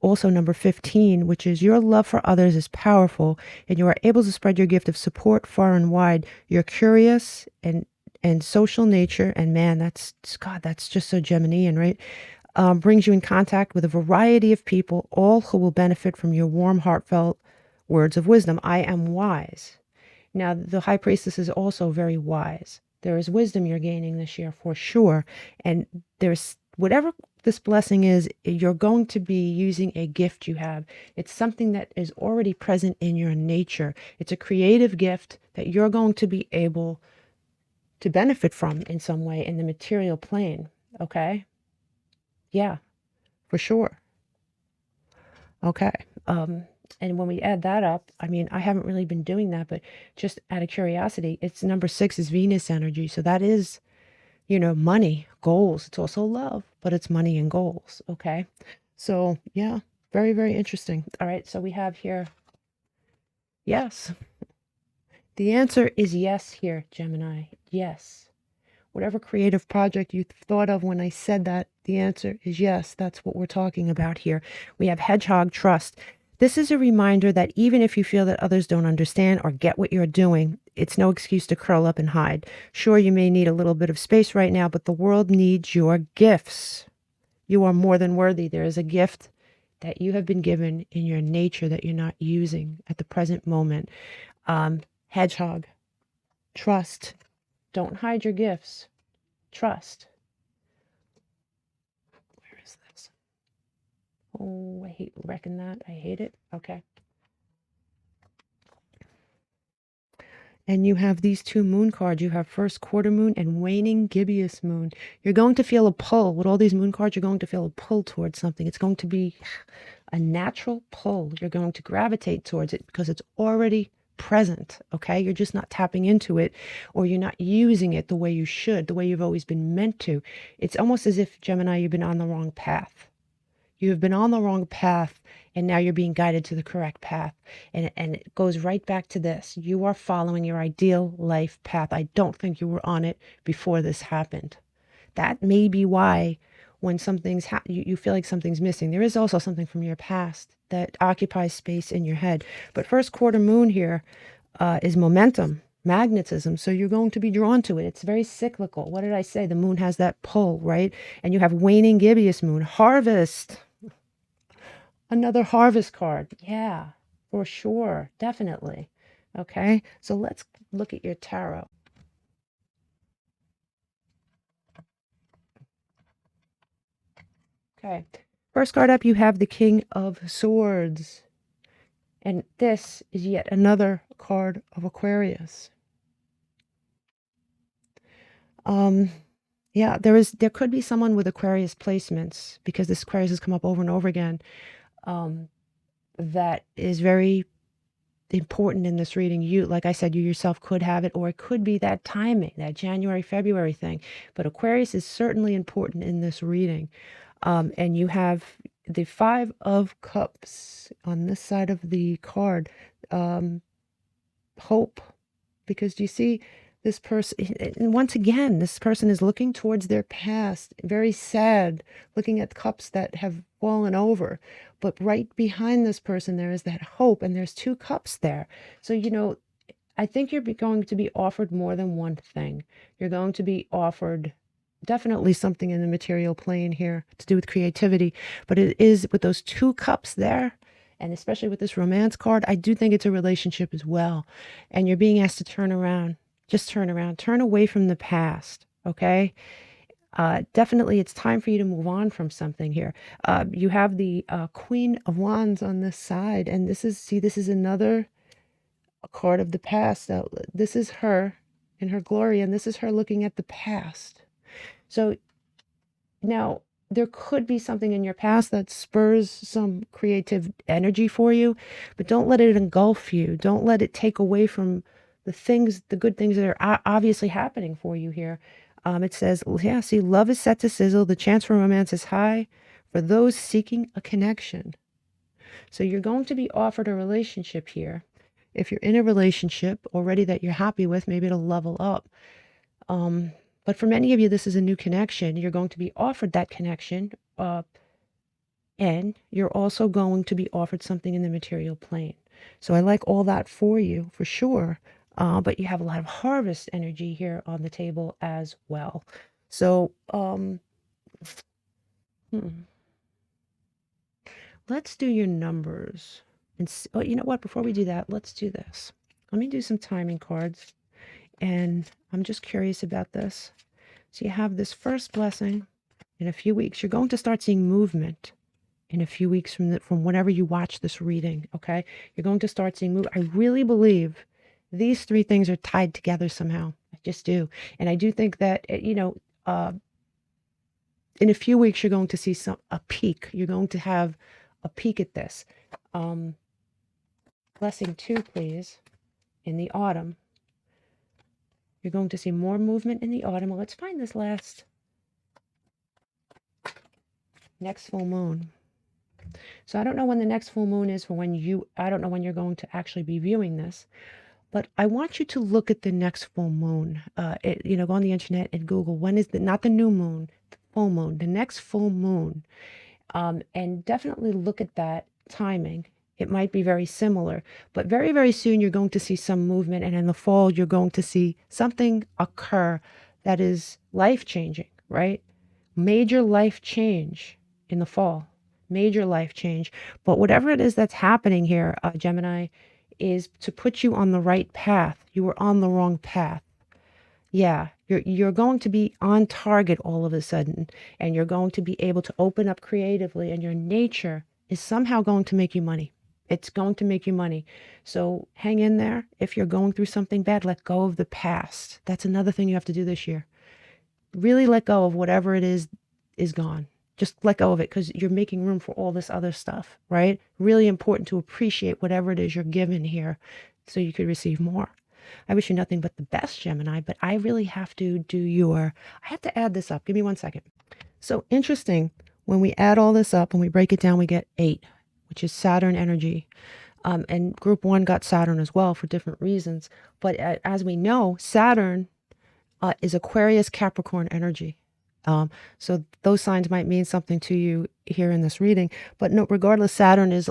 also number 15, which is your love for others is powerful, and you are able to spread your gift of support far and wide. You're curious and social nature, and man, that's just so Geminian, right? Brings you in contact with a variety of people, all who will benefit from your warm, heartfelt words of wisdom. I am wise. Now, the High Priestess is also very wise. There is wisdom you're gaining this year for sure. And there's whatever this blessing is, you're going to be using a gift you have. It's something that is already present in your nature. It's a creative gift that you're going to be able to benefit from in some way in the material plane. Okay? Yeah, for sure. Okay. And when we add that up, I mean, I haven't really been doing that, but just out of curiosity, it's number 6 is Venus energy. So that is, you know, money, goals. It's also love, but it's money and goals. Okay. So yeah, very, very interesting. All right. So we have here, yes. The answer is yes here, Gemini. Yes. Whatever creative project you thought of when I said that, the answer is yes. That's what we're talking about here. We have hedgehog trust. This is a reminder that even if you feel that others don't understand or get what you're doing, it's no excuse to curl up and hide. Sure, you may need a little bit of space right now, but the world needs your gifts. You are more than worthy. There is a gift that you have been given in your nature that you're not using at the present moment. Hedgehog, trust. Don't hide your gifts. Trust. Where is this? Oh, I hate wrecking that. I hate it. Okay. And you have these 2 moon cards. You have first quarter moon and waning gibbous moon. You're going to feel a pull. With all these moon cards, you're going to feel a pull towards something. It's going to be a natural pull. You're going to gravitate towards it because it's already present. Okay. You're just not tapping into it, or you're not using it the way you should, the way you've always been meant to. It's almost as if, Gemini, you've been on the wrong path. You have been on the wrong path, and now you're being guided to the correct path. And it goes right back to this. You are following your ideal life path. I don't think you were on it before this happened. That may be why when something's you feel like something's missing. There is also something from your past that occupies space in your head. But first quarter moon here is momentum, magnetism. So you're going to be drawn to it. It's very cyclical. What did I say? The moon has that pull, right? And you have waning gibbous moon, harvest. Another harvest card. Yeah, for sure. Definitely. Okay. So let's look at your tarot. Okay. First card up, you have the King of Swords. And this is yet another card of Aquarius. Yeah, there could be someone with Aquarius placements, because this Aquarius has come up over and over again. That is very important in this reading. You, like I said, you yourself could have it, or it could be that timing, that January, February thing. But Aquarius is certainly important in this reading. And you have the 5 of Cups on this side of the card. Hope, because do you see this person, and once again, this person is looking towards their past, very sad, looking at cups that have fallen over. But right behind this person, there is that hope, and there's 2 cups there. So, you know, I think you're going to be offered more than one thing. You're going to be offered definitely something in the material plane here to do with creativity, but it is with those 2 cups there, and especially with this romance card, I do think it's a relationship as well. And you're being asked to turn around, just turn around, turn away from the past. Okay. Definitely it's time for you to move on from something here. You have the Queen of Wands on this side, and this is another card of the past. This is her in her glory, and this is her looking at the past. So now there could be something in your past that spurs some creative energy for you, but don't let it engulf you. Don't let it take away from the good things that are obviously happening for you here. It says, yeah, see, love is set to sizzle. The chance for romance is high for those seeking a connection. So you're going to be offered a relationship here. If you're in a relationship already that you're happy with, maybe it'll level up. But for many of you, this is a new connection. You're going to be offered that connection, and you're also going to be offered something in the material plane. So I like all that for you, for sure. But you have a lot of harvest energy here on the table as well. So let's do your numbers. And you know what? Before we do that, let's do this. Let me do some timing cards. And I'm just curious about this. So you have this first blessing in a few weeks. You're going to start seeing movement in a few weeks from whenever you watch this reading, okay? You're going to start seeing movement. I really believe these three things are tied together somehow. I just do. And I do think that, in a few weeks, you're going to see a peak. You're going to have a peak at this. Blessing 2, please, in the autumn. You're going to see more movement in the autumn. Well, let's find this next full moon. So I don't know when the next full moon is I don't know when you're going to actually be viewing this, but I want you to look at the next full moon. Go on the internet and Google when is not the new moon, the full moon, the next full moon. And definitely look at that timing. It might be very similar, but very, very soon you're going to see some movement. And in the fall, you're going to see something occur that is life-changing, right? Major life change in the fall. Major life change. But whatever it is that's happening here, Gemini, is to put you on the right path. You were on the wrong path. Yeah, you're going to be on target all of a sudden, and you're going to be able to open up creatively, and your nature is somehow going to make you money. It's going to make you money. So hang in there. If you're going through something bad, let go of the past. That's another thing you have to do this year. Really let go of whatever it is gone. Just let go of it, because you're making room for all this other stuff, right? Really important to appreciate whatever it is you're given here so you could receive more. I wish you nothing but the best, Gemini, but I really have to I have to add this up. Give me 1 second. So interesting, when we add all this up and we break it down, we get 8, which is Saturn energy. And group 1 got Saturn as well for different reasons. But as we know, Saturn is Aquarius Capricorn energy. So those signs might mean something to you here in this reading, but no, regardless, Saturn is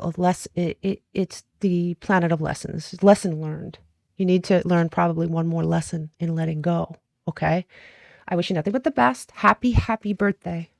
it's the planet of lessons, lesson learned. You need to learn probably one more lesson in letting go. Okay. I wish you nothing but the best. Happy, happy birthday.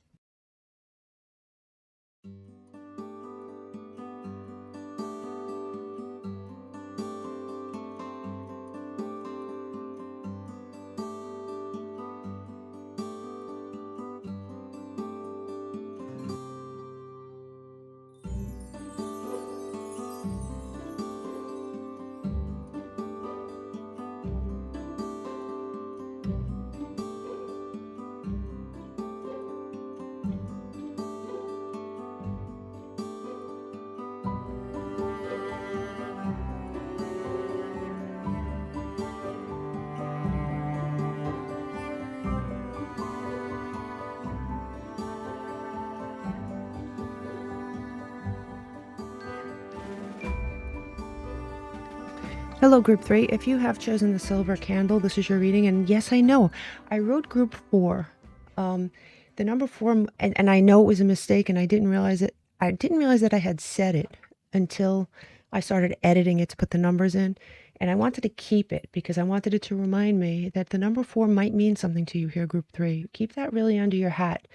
Hello, Group 3. If you have chosen the silver candle, this is your reading. And yes, I know. I wrote Group 4. The number 4, and I know it was a mistake, and I didn't realize it. I didn't realize that I had said it until I started editing it to put the numbers in. And I wanted to keep it because I wanted it to remind me that the number 4 might mean something to you here, Group 3. Keep that really under your hat.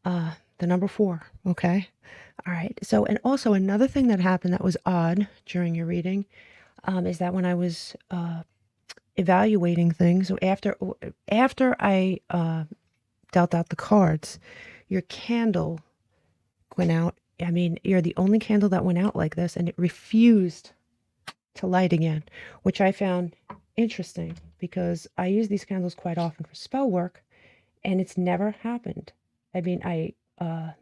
The number 4, okay? All right. So, and also another thing that happened that was odd during your reading is that when I was evaluating things, so after I dealt out the cards, your candle went out. I mean, you're the only candle that went out like this, and it refused to light again, which I found interesting because I use these candles quite often for spell work, and it's never happened. I mean, and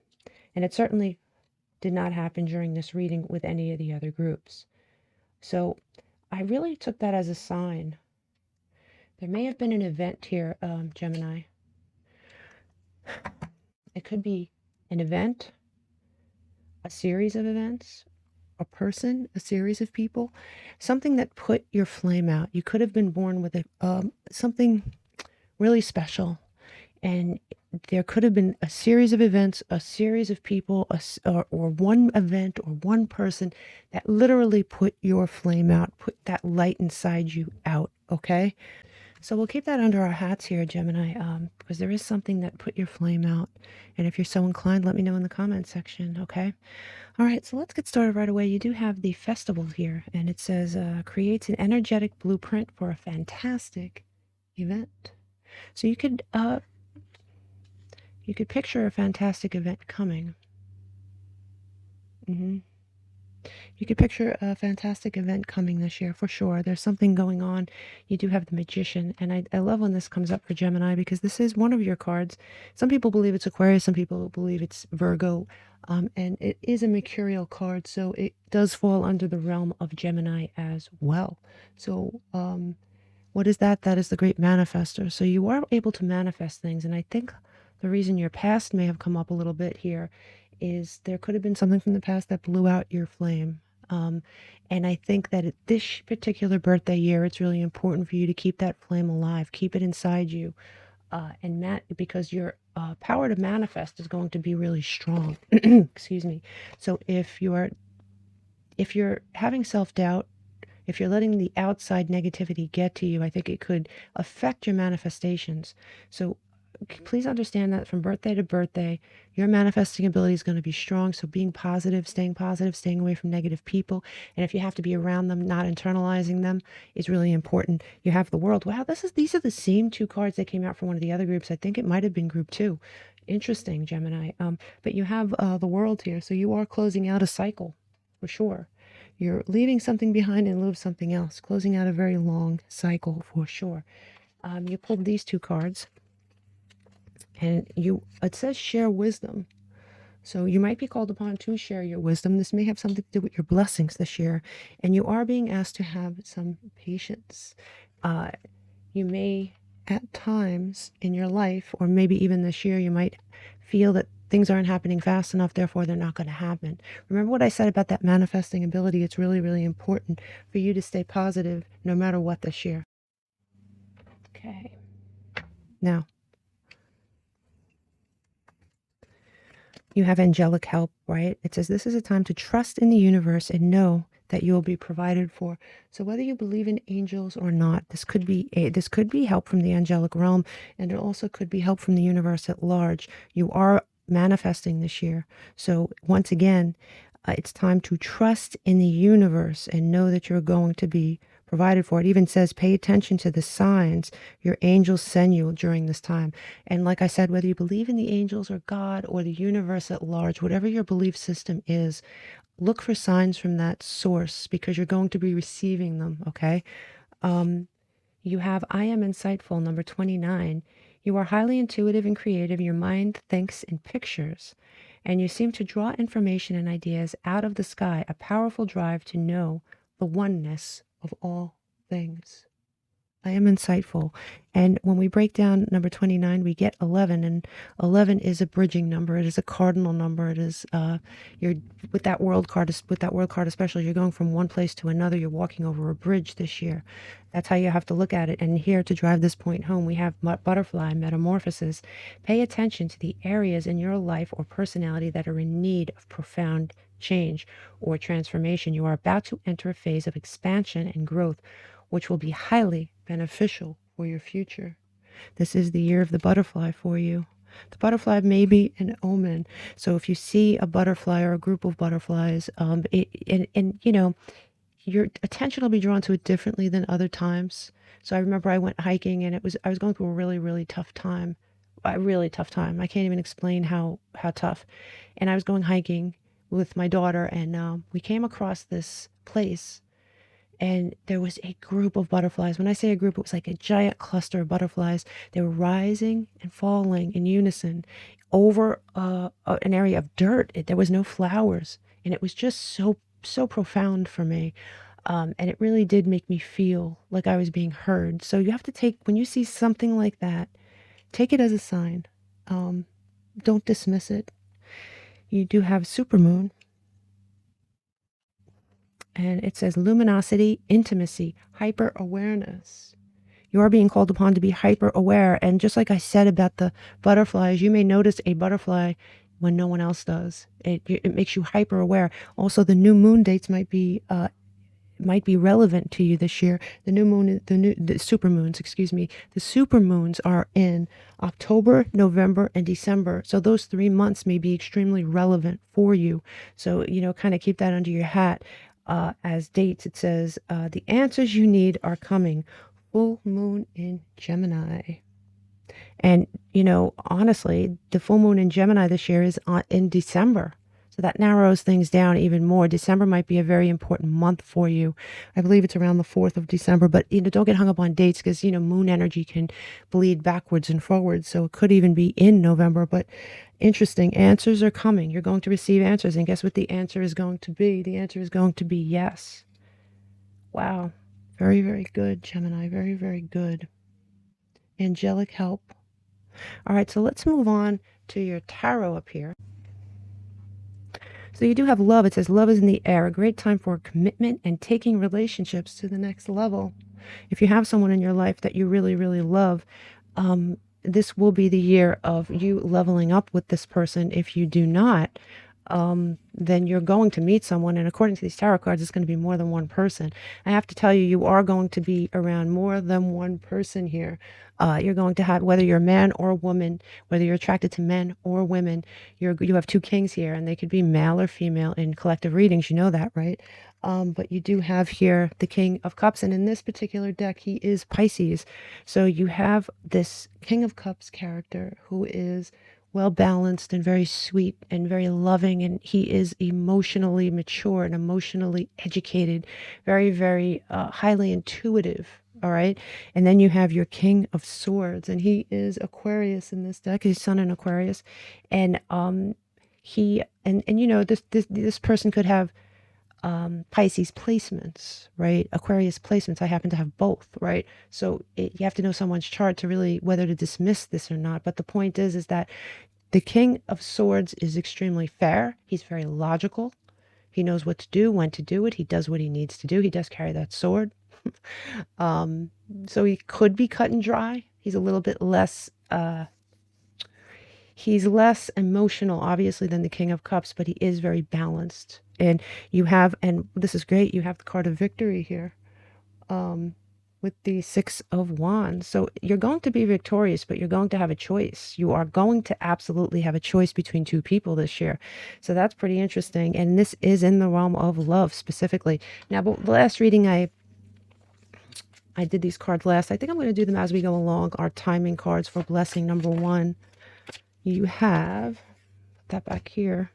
it certainly did not happen during this reading with any of the other groups. So I really took that as a sign. There may have been an event here, Gemini. It could be an event, a series of events, a person, a series of people, something that put your flame out. You could have been born with something really special, and there could have been a series of events, a series of people, or one event or one person that literally put your flame out, put that light inside you out, okay? So we'll keep that under our hats here, Gemini, because there is something that put your flame out. And if you're so inclined, let me know in the comments section, okay? All right, so let's get started right away. You do have the festival here, and it says, creates an energetic blueprint for a fantastic event. So you could picture a fantastic event coming. You could picture a fantastic event coming this year for sure. There's something going on. You do have the Magician, and I love when this comes up for Gemini because this is one of your cards. Some people believe it's Aquarius, some people believe it's Virgo, and it is a mercurial card, so it does fall under the realm of Gemini as well. So, what is that? That is the great manifester. So you are able to manifest things, and I think the reason your past may have come up a little bit here is there could have been something from the past that blew out your flame. And I think that at this particular birthday year, it's really important for you to keep that flame alive, keep it inside you, because your power to manifest is going to be really strong. Excuse me. So if you're having self-doubt, if you're letting the outside negativity get to you, I think it could affect your manifestations. So please understand that from birthday to birthday, your manifesting ability is going to be strong. So being positive, staying away from negative people. And if you have to be around them, not internalizing them is really important. You have the World. Wow, these are the same two cards that came out from one of the other groups. I think it might have been group 2. Interesting, Gemini. But you have the World here. So you are closing out a cycle for sure. You're leaving something behind in lieu of something else, closing out a very long cycle for sure. You pulled these two cards, and it says share wisdom. So you might be called upon to share your wisdom. This may have something to do with your blessings this year, and you are being asked to have some patience. You may, at times in your life, or maybe even this year, you might feel that things aren't happening fast enough, therefore they're not going to happen. Remember what I said about that manifesting ability? It's really, really important for you to stay positive no matter what this year. Okay. Now, you have angelic help, right? It says this is a time to trust in the universe and know that you will be provided for. So whether you believe in angels or not, this could be help from the angelic realm, and it also could be help from the universe at large. You are manifesting this year. So once again, it's time to trust in the universe and know that you're going to be provided for. It even says pay attention to the signs your angels send you during this time. And like I said, whether you believe in the angels or God or the universe at large, whatever your belief system is, look for signs from that source because you're going to be receiving them, okay? You have I am insightful, number 29. You are highly intuitive and creative. Your mind thinks in pictures, and you seem to draw information and ideas out of the sky, a powerful drive to know the oneness of all things. I am insightful. And when we break down number 29, we get 11, and 11 is a bridging number. It is a cardinal number. It is you're with that world card, especially, you're going from one place to another. You're walking over a bridge this year. That's how you have to look at it. And here to drive this point home, we have butterfly metamorphosis. Pay attention to the areas in your life or personality that are in need of profound change or transformation. You are about to enter a phase of expansion and growth, which will be highly beneficial for your future. This is the year of the butterfly for you. The butterfly may be an omen. So if you see a butterfly or a group of butterflies, your attention will be drawn to it differently than other times. So I remember I went hiking, and I was going through a really, really tough time. A really tough time. I can't even explain how tough. And I was going hiking with my daughter, and we came across this place, and there was a group of butterflies. When I say a group, it was like a giant cluster of butterflies. They were rising and falling in unison over an area of dirt. There was no flowers, and it was just so profound for me. And it really did make me feel like I was being heard. So you have to take, when you see something like that, take it as a sign. Don't dismiss it. You do have supermoon, and it says luminosity, intimacy, hyper awareness. You are being called upon to be hyper aware. And just like I said about the butterflies, you may notice a butterfly when no one else does. It makes you hyper aware. Also, the new moon dates might be relevant to you this year. The new moon, the supermoons, excuse me. The supermoons are in October, November, and December. So those 3 months may be extremely relevant for you. So, kind of keep that under your hat. As dates, it says, the answers you need are coming full moon in Gemini. And, honestly, the full moon in Gemini this year is in December. So that narrows things down even more. December might be a very important month for you. I believe it's around the 4th of December, but don't get hung up on dates because, moon energy can bleed backwards and forwards. So it could even be in November, but interesting. Answers are coming. You're going to receive answers. And guess what the answer is going to be? The answer is going to be yes. Wow. Very, very good, Gemini. Very, very good. Angelic help. All right, so let's move on to your tarot up here. So you do have love. It says love is in the air, a great time for commitment and taking relationships to the next level. If you have someone in your life that you really, really love, this will be the year of you leveling up with this person. If you do not, then you're going to meet someone. And according to these tarot cards, it's going to be more than one person. I have to tell you, you are going to be around more than one person here. You're going to have, whether you're a man or a woman, whether you're attracted to men or women, you have two kings here, and they could be male or female in collective readings. You know that, right? But you do have here the King of Cups, and in this particular deck, he is Pisces. So you have this King of Cups character who is well balanced and very sweet and very loving, and he is emotionally mature and emotionally educated, very, very highly intuitive. All right. And then you have your King of Swords, and he is Aquarius in this deck, his sun in Aquarius. And this person could have Pisces placements, right? Aquarius placements. I happen to have both, right? So you have to know someone's chart to really whether to dismiss this or not. But the point is that the King of Swords is extremely fair. He's very logical. He knows what to do, when to do it. He does what he needs to do. He does carry that sword. So he could be cut and dry. He's a little bit less, he's less emotional, obviously, than the King of Cups, but he is very balanced. And you have, and this is great, you have the card of victory here. With the Six of Wands. So you're going to be victorious, but you're going to have a choice. You are going to absolutely have a choice between two people this year. So that's pretty interesting. And this is in the realm of love specifically. Now, but the last reading I did these cards last. I think I'm going to do them as we go along. Our timing cards for blessing number 1. You have, put that back here.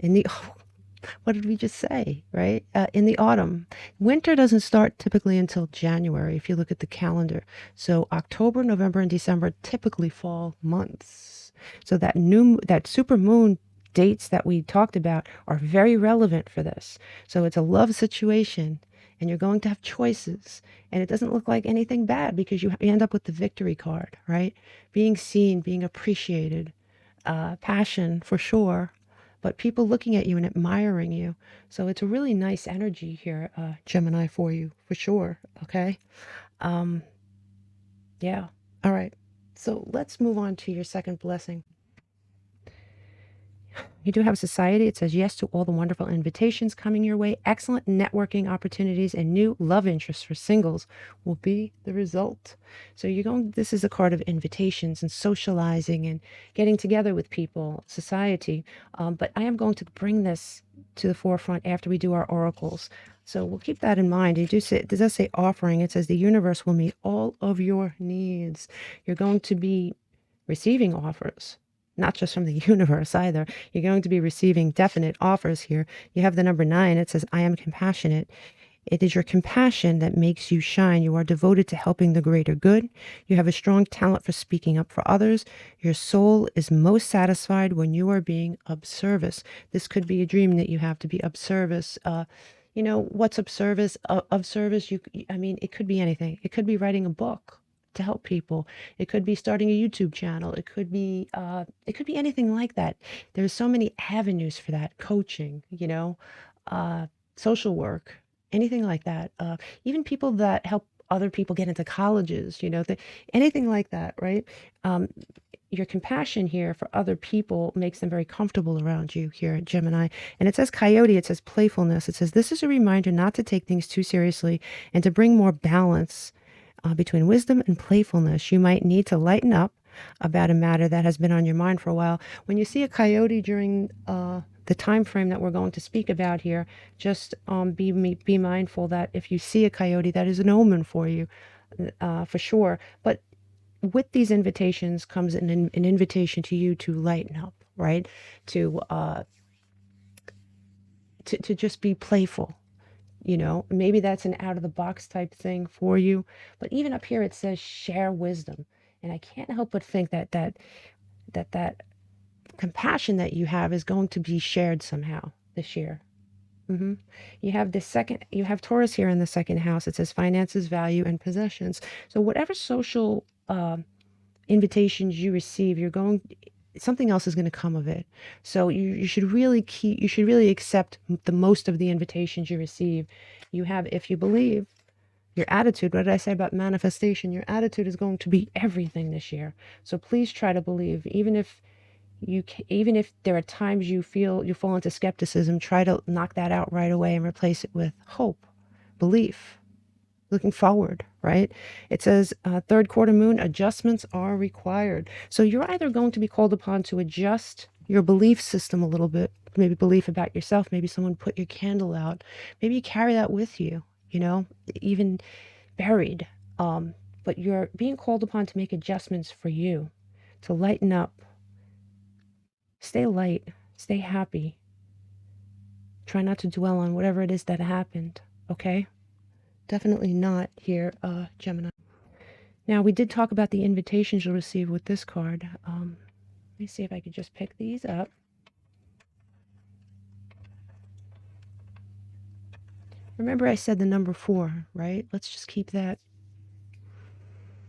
In the, what did we just say, right? In the autumn. Winter doesn't start typically until January, if you look at the calendar. So October, November, and December typically fall months. So that super moon dates that we talked about are very relevant for this. So it's a love situation, and you're going to have choices. And it doesn't look like anything bad because you end up with the victory card, right? Being seen, being appreciated, passion for sure, but people looking at you and admiring you. So it's a really nice energy here, Gemini, for you, for sure. Okay. Yeah. All right. So let's move on to your second blessing. You do have society. It says yes to all the wonderful invitations coming your way. Excellent networking opportunities and new love interests for singles will be the result. So this is a card of invitations and socializing and getting together with people, society. But I am going to bring this to the forefront after we do our oracles. So we'll keep that in mind. It does say offering. It says the universe will meet all of your needs. You're going to be receiving offers. Not just from the universe either. You're going to be receiving definite offers here. You have the number 9. It says, I am compassionate. It is your compassion that makes you shine. You are devoted to helping the greater good. You have a strong talent for speaking up for others. Your soul is most satisfied when you are being of service. This could be a dream that you have to be of service. What's of service? Of service, it could be anything. It could be writing a book to help people. It could be starting a YouTube channel. It could be anything like that. There's so many avenues for that. Coaching, social work, anything like that. Even people that help other people get into colleges, anything like that, right? Your compassion here for other people makes them very comfortable around you here, Gemini. And it says coyote, it says playfulness. It says, this is a reminder not to take things too seriously and to bring more balance between wisdom and playfulness. You might need to lighten up about a matter that has been on your mind for a while. When you see a coyote during the the time frame that we're going to speak about here, just be mindful that if you see a coyote, that is an omen for you, for sure. But with these invitations comes an invitation to you to lighten up, right? To just be playful. You know, maybe that's an out of the box type thing for you. But even up here, it says share wisdom. And I can't help but think that compassion that you have is going to be shared somehow this year. You have Taurus here in the second house. It says finances, value, and possessions. So whatever social invitations you receive, something else is going to come of it. So you should really accept the most of the invitations you receive. You have, if you believe, your attitude, what did I say about manifestation? Your attitude is going to be everything this year. So please try to believe, even if there are times you fall into skepticism, try to knock that out right away and replace it with hope, belief, looking forward, right? It says third quarter moon, adjustments are required. So you're either going to be called upon to adjust your belief system a little bit, maybe belief about yourself, maybe someone put your candle out, maybe you carry that with you, even buried. But you're being called upon to make adjustments for you, to lighten up, stay light, stay happy. Try not to dwell on whatever it is that happened, okay? Definitely not here, Gemini. Now, we did talk about the invitations you'll receive with this card. Let me see if I could just pick these up. Remember I said the number 4, right? Let's just keep that.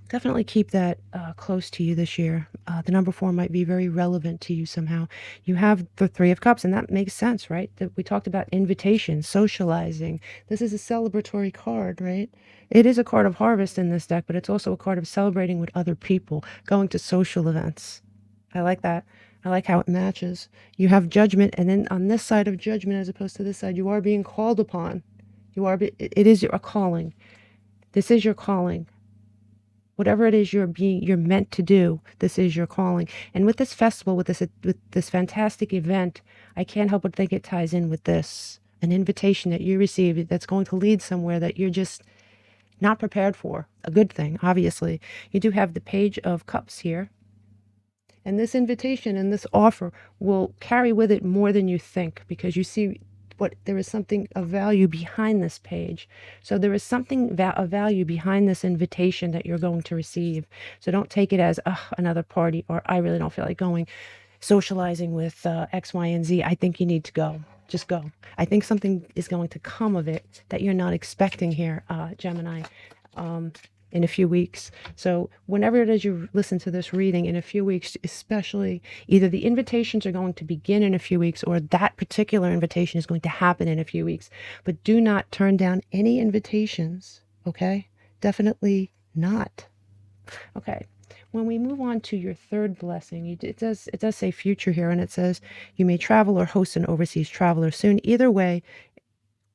Definitely keep that close to you this year. The number 4 might be very relevant to you somehow. You have the 3 of Cups, and that makes sense, right? That we talked about invitation, socializing. This is a celebratory card, right? It is a card of harvest in this deck, but it's also a card of celebrating with other people, going to social events. I like that. I like how it matches. You have judgment, and then on this side of judgment, as opposed to this side, you are being called upon. It is a calling. This is your calling. Whatever it is you're meant to do, this is your calling. And with this festival, with this fantastic event, I can't help but think it ties in with this, an invitation that you received that's going to lead somewhere that you're just not prepared for. A good thing, obviously. You do have the Page of Cups here. And this invitation and this offer will carry with it more than you think, because you see there is something of value behind this page. So there is something of value behind this invitation that you're going to receive. So don't take it as another party, or I really don't feel like going socializing with X, Y, and Z. I think you need to go. Just go. I think something is going to come of it that you're not expecting here, Gemini. In a few weeks. So whenever it is you listen to this reading in a few weeks, especially, either the invitations are going to begin in a few weeks, or that particular invitation is going to happen in a few weeks. But do not turn down any invitations, okay? Definitely not. Okay. When we move on to your third blessing, it does say future here, and it says you may travel or host an overseas traveler soon. Either way,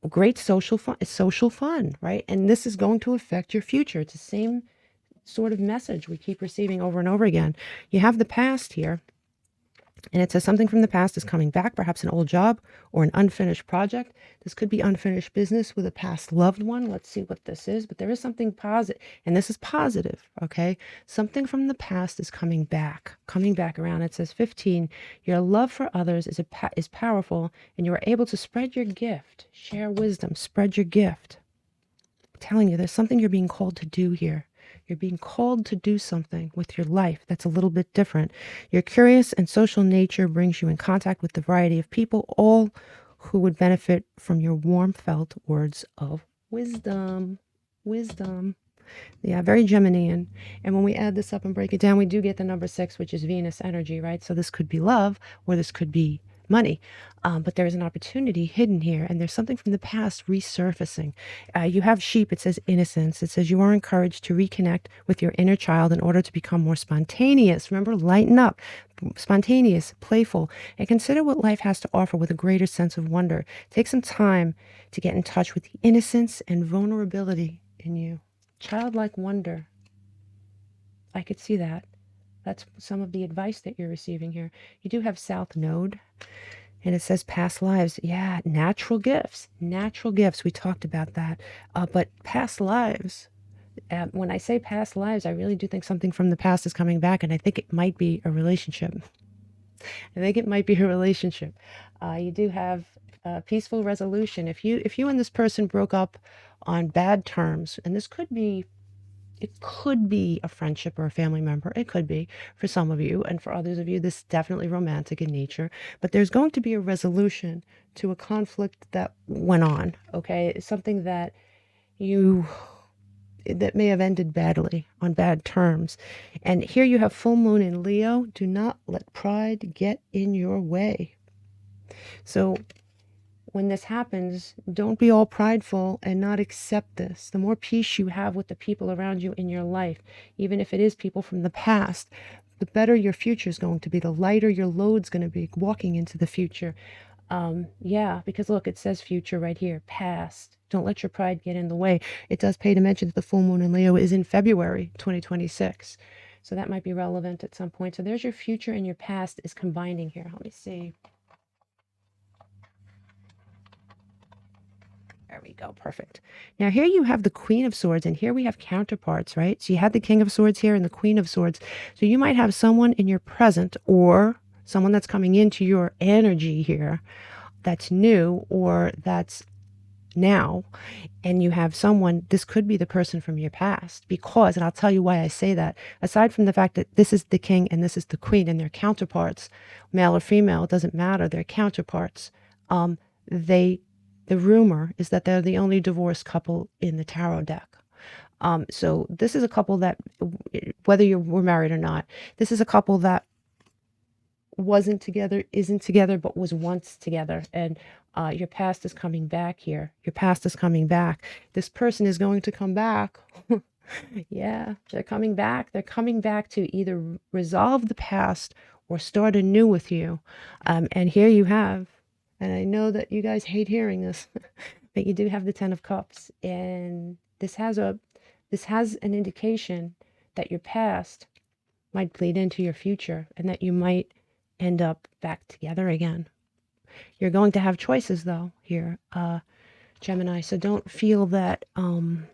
great social fun, right? And this is going to affect your future. It's the same sort of message we keep receiving over and over again. You have the past here, and it says something from the past is coming back, perhaps an old job or an unfinished project. This could be unfinished business with a past loved one. Let's see what this is. But there is something positive, and this is positive, okay? Something from the past is coming back around. It says 15, your love for others is powerful, and you are able to spread your gift, share wisdom, spread your gift. I'm telling you, there's something you're being called to do here. You're being called to do something with your life that's a little bit different. Your curious and social nature brings you in contact with a variety of people, all who would benefit from your warm felt words of wisdom. Wisdom. Yeah, very Geminian. And when we add this up and break it down, we do get the number 6, which is Venus energy, right? So this could be love, or this could be money. But there is an opportunity hidden here, and there's something from the past resurfacing. You have sheep. It says innocence. It says you are encouraged to reconnect with your inner child in order to become more spontaneous. Remember, lighten up. Spontaneous, playful, and consider what life has to offer with a greater sense of wonder. Take some time to get in touch with the innocence and vulnerability in you. Childlike wonder. I could see that. That's some of the advice that you're receiving here. You do have South Node. And it says past lives. Yeah, natural gifts. Natural gifts. We talked about that. But past lives, when I say past lives, I really do think something from the past is coming back. And I think it might be a relationship. I think it might be a relationship. You do have peaceful resolution. If you and this person broke up on bad terms, and this could be, it could be a friendship or a family member. It could be for some of you, and for others of you, this is definitely romantic in nature. But there's going to be a resolution to a conflict that went on. Okay, it's something that may have ended badly on bad terms. And here you have full moon in Leo. Do not let pride get in your way. So when this happens, don't be all prideful and not accept this. The more peace you have with the people around you in your life, even if it is people from the past, the better your future is going to be, the lighter your load's going to be walking into the future. Yeah, because look, it says future right here, past. Don't let your pride get in the way. It does pay to mention that the full moon in Leo is in February 2026. So that might be relevant at some point. So there's your future and your past is combining here. Let me see. There we go. Perfect. Now here you have the Queen of Swords, and here we have counterparts, right? So you had the King of Swords here and the Queen of Swords. So you might have someone in your present or someone that's coming into your energy here that's new or that's now, and you have someone, this could be the person from your past, because, and I'll tell you why I say that, aside from the fact that this is the king and this is the queen and they're counterparts, male or female, it doesn't matter, they're counterparts. The rumor is that they're the only divorced couple in the tarot deck. So this is a couple that, whether you were married or not, this is a couple that wasn't together, isn't together, but was once together. And your past is coming back here. Your past is coming back. This person is going to come back. Yeah, they're coming back. They're coming back to either resolve the past or start anew with you. And here you have, and I know that you guys hate hearing this, but you do have the Ten of Cups. And this has an indication that your past might bleed into your future and that you might end up back together again. You're going to have choices though here, Gemini, so don't feel that and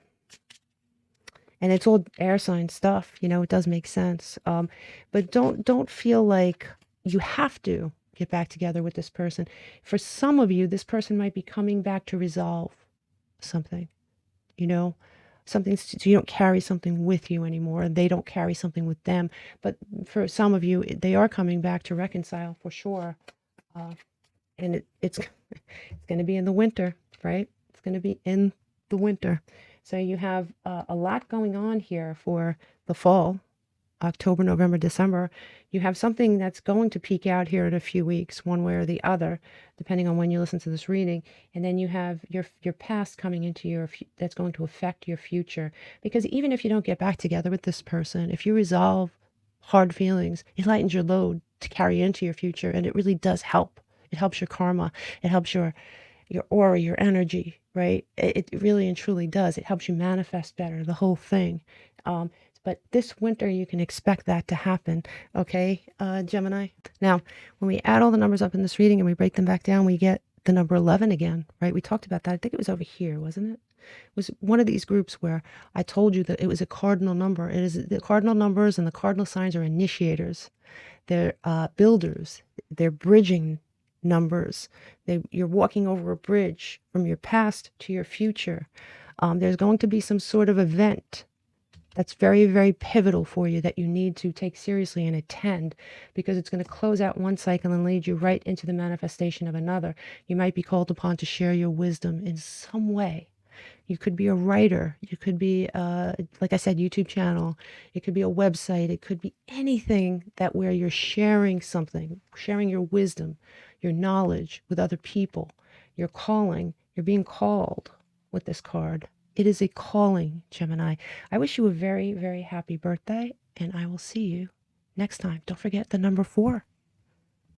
it's all air sign stuff, you know, it does make sense, but don't feel like you have to get back together with this person. For some of you, this person might be coming back to resolve something, you know, something, so you don't carry something with you anymore and they don't carry something with them. But for some of you, they are coming back to reconcile for sure. And it's going to be in the winter, right? It's going to be in the winter. So you have a lot going on here for the fall, October, November, December. You have something that's going to peak out here in a few weeks, one way or the other, depending on when you listen to this reading. And then you have your past coming into that's going to affect your future. Because even if you don't get back together with this person, if you resolve hard feelings, it lightens your load to carry into your future. And it really does help. It helps your karma. It helps your aura, your energy, right? It really and truly does. It helps you manifest better, the whole thing. But this winter, you can expect that to happen, okay, Gemini? Now, when we add all the numbers up in this reading and we break them back down, we get the number 11 again, right? We talked about that. I think it was over here, wasn't it? It was one of these groups where I told you that it was a cardinal number. It is the cardinal numbers, and the cardinal signs are initiators. They're builders. They're bridging numbers. You're walking over a bridge from your past to your future. There's going to be some sort of event that's very, very pivotal for you that you need to take seriously and attend, because it's going to close out one cycle and lead you right into the manifestation of another. You might be called upon to share your wisdom in some way. You could be a writer. You could be, like I said, YouTube channel. It could be a website. It could be anything that where you're sharing something, sharing your wisdom, your knowledge with other people. You're calling. You're being called with this card. It is a calling, Gemini. I wish you a very, very happy birthday, and I will see you next time. Don't forget the number 4.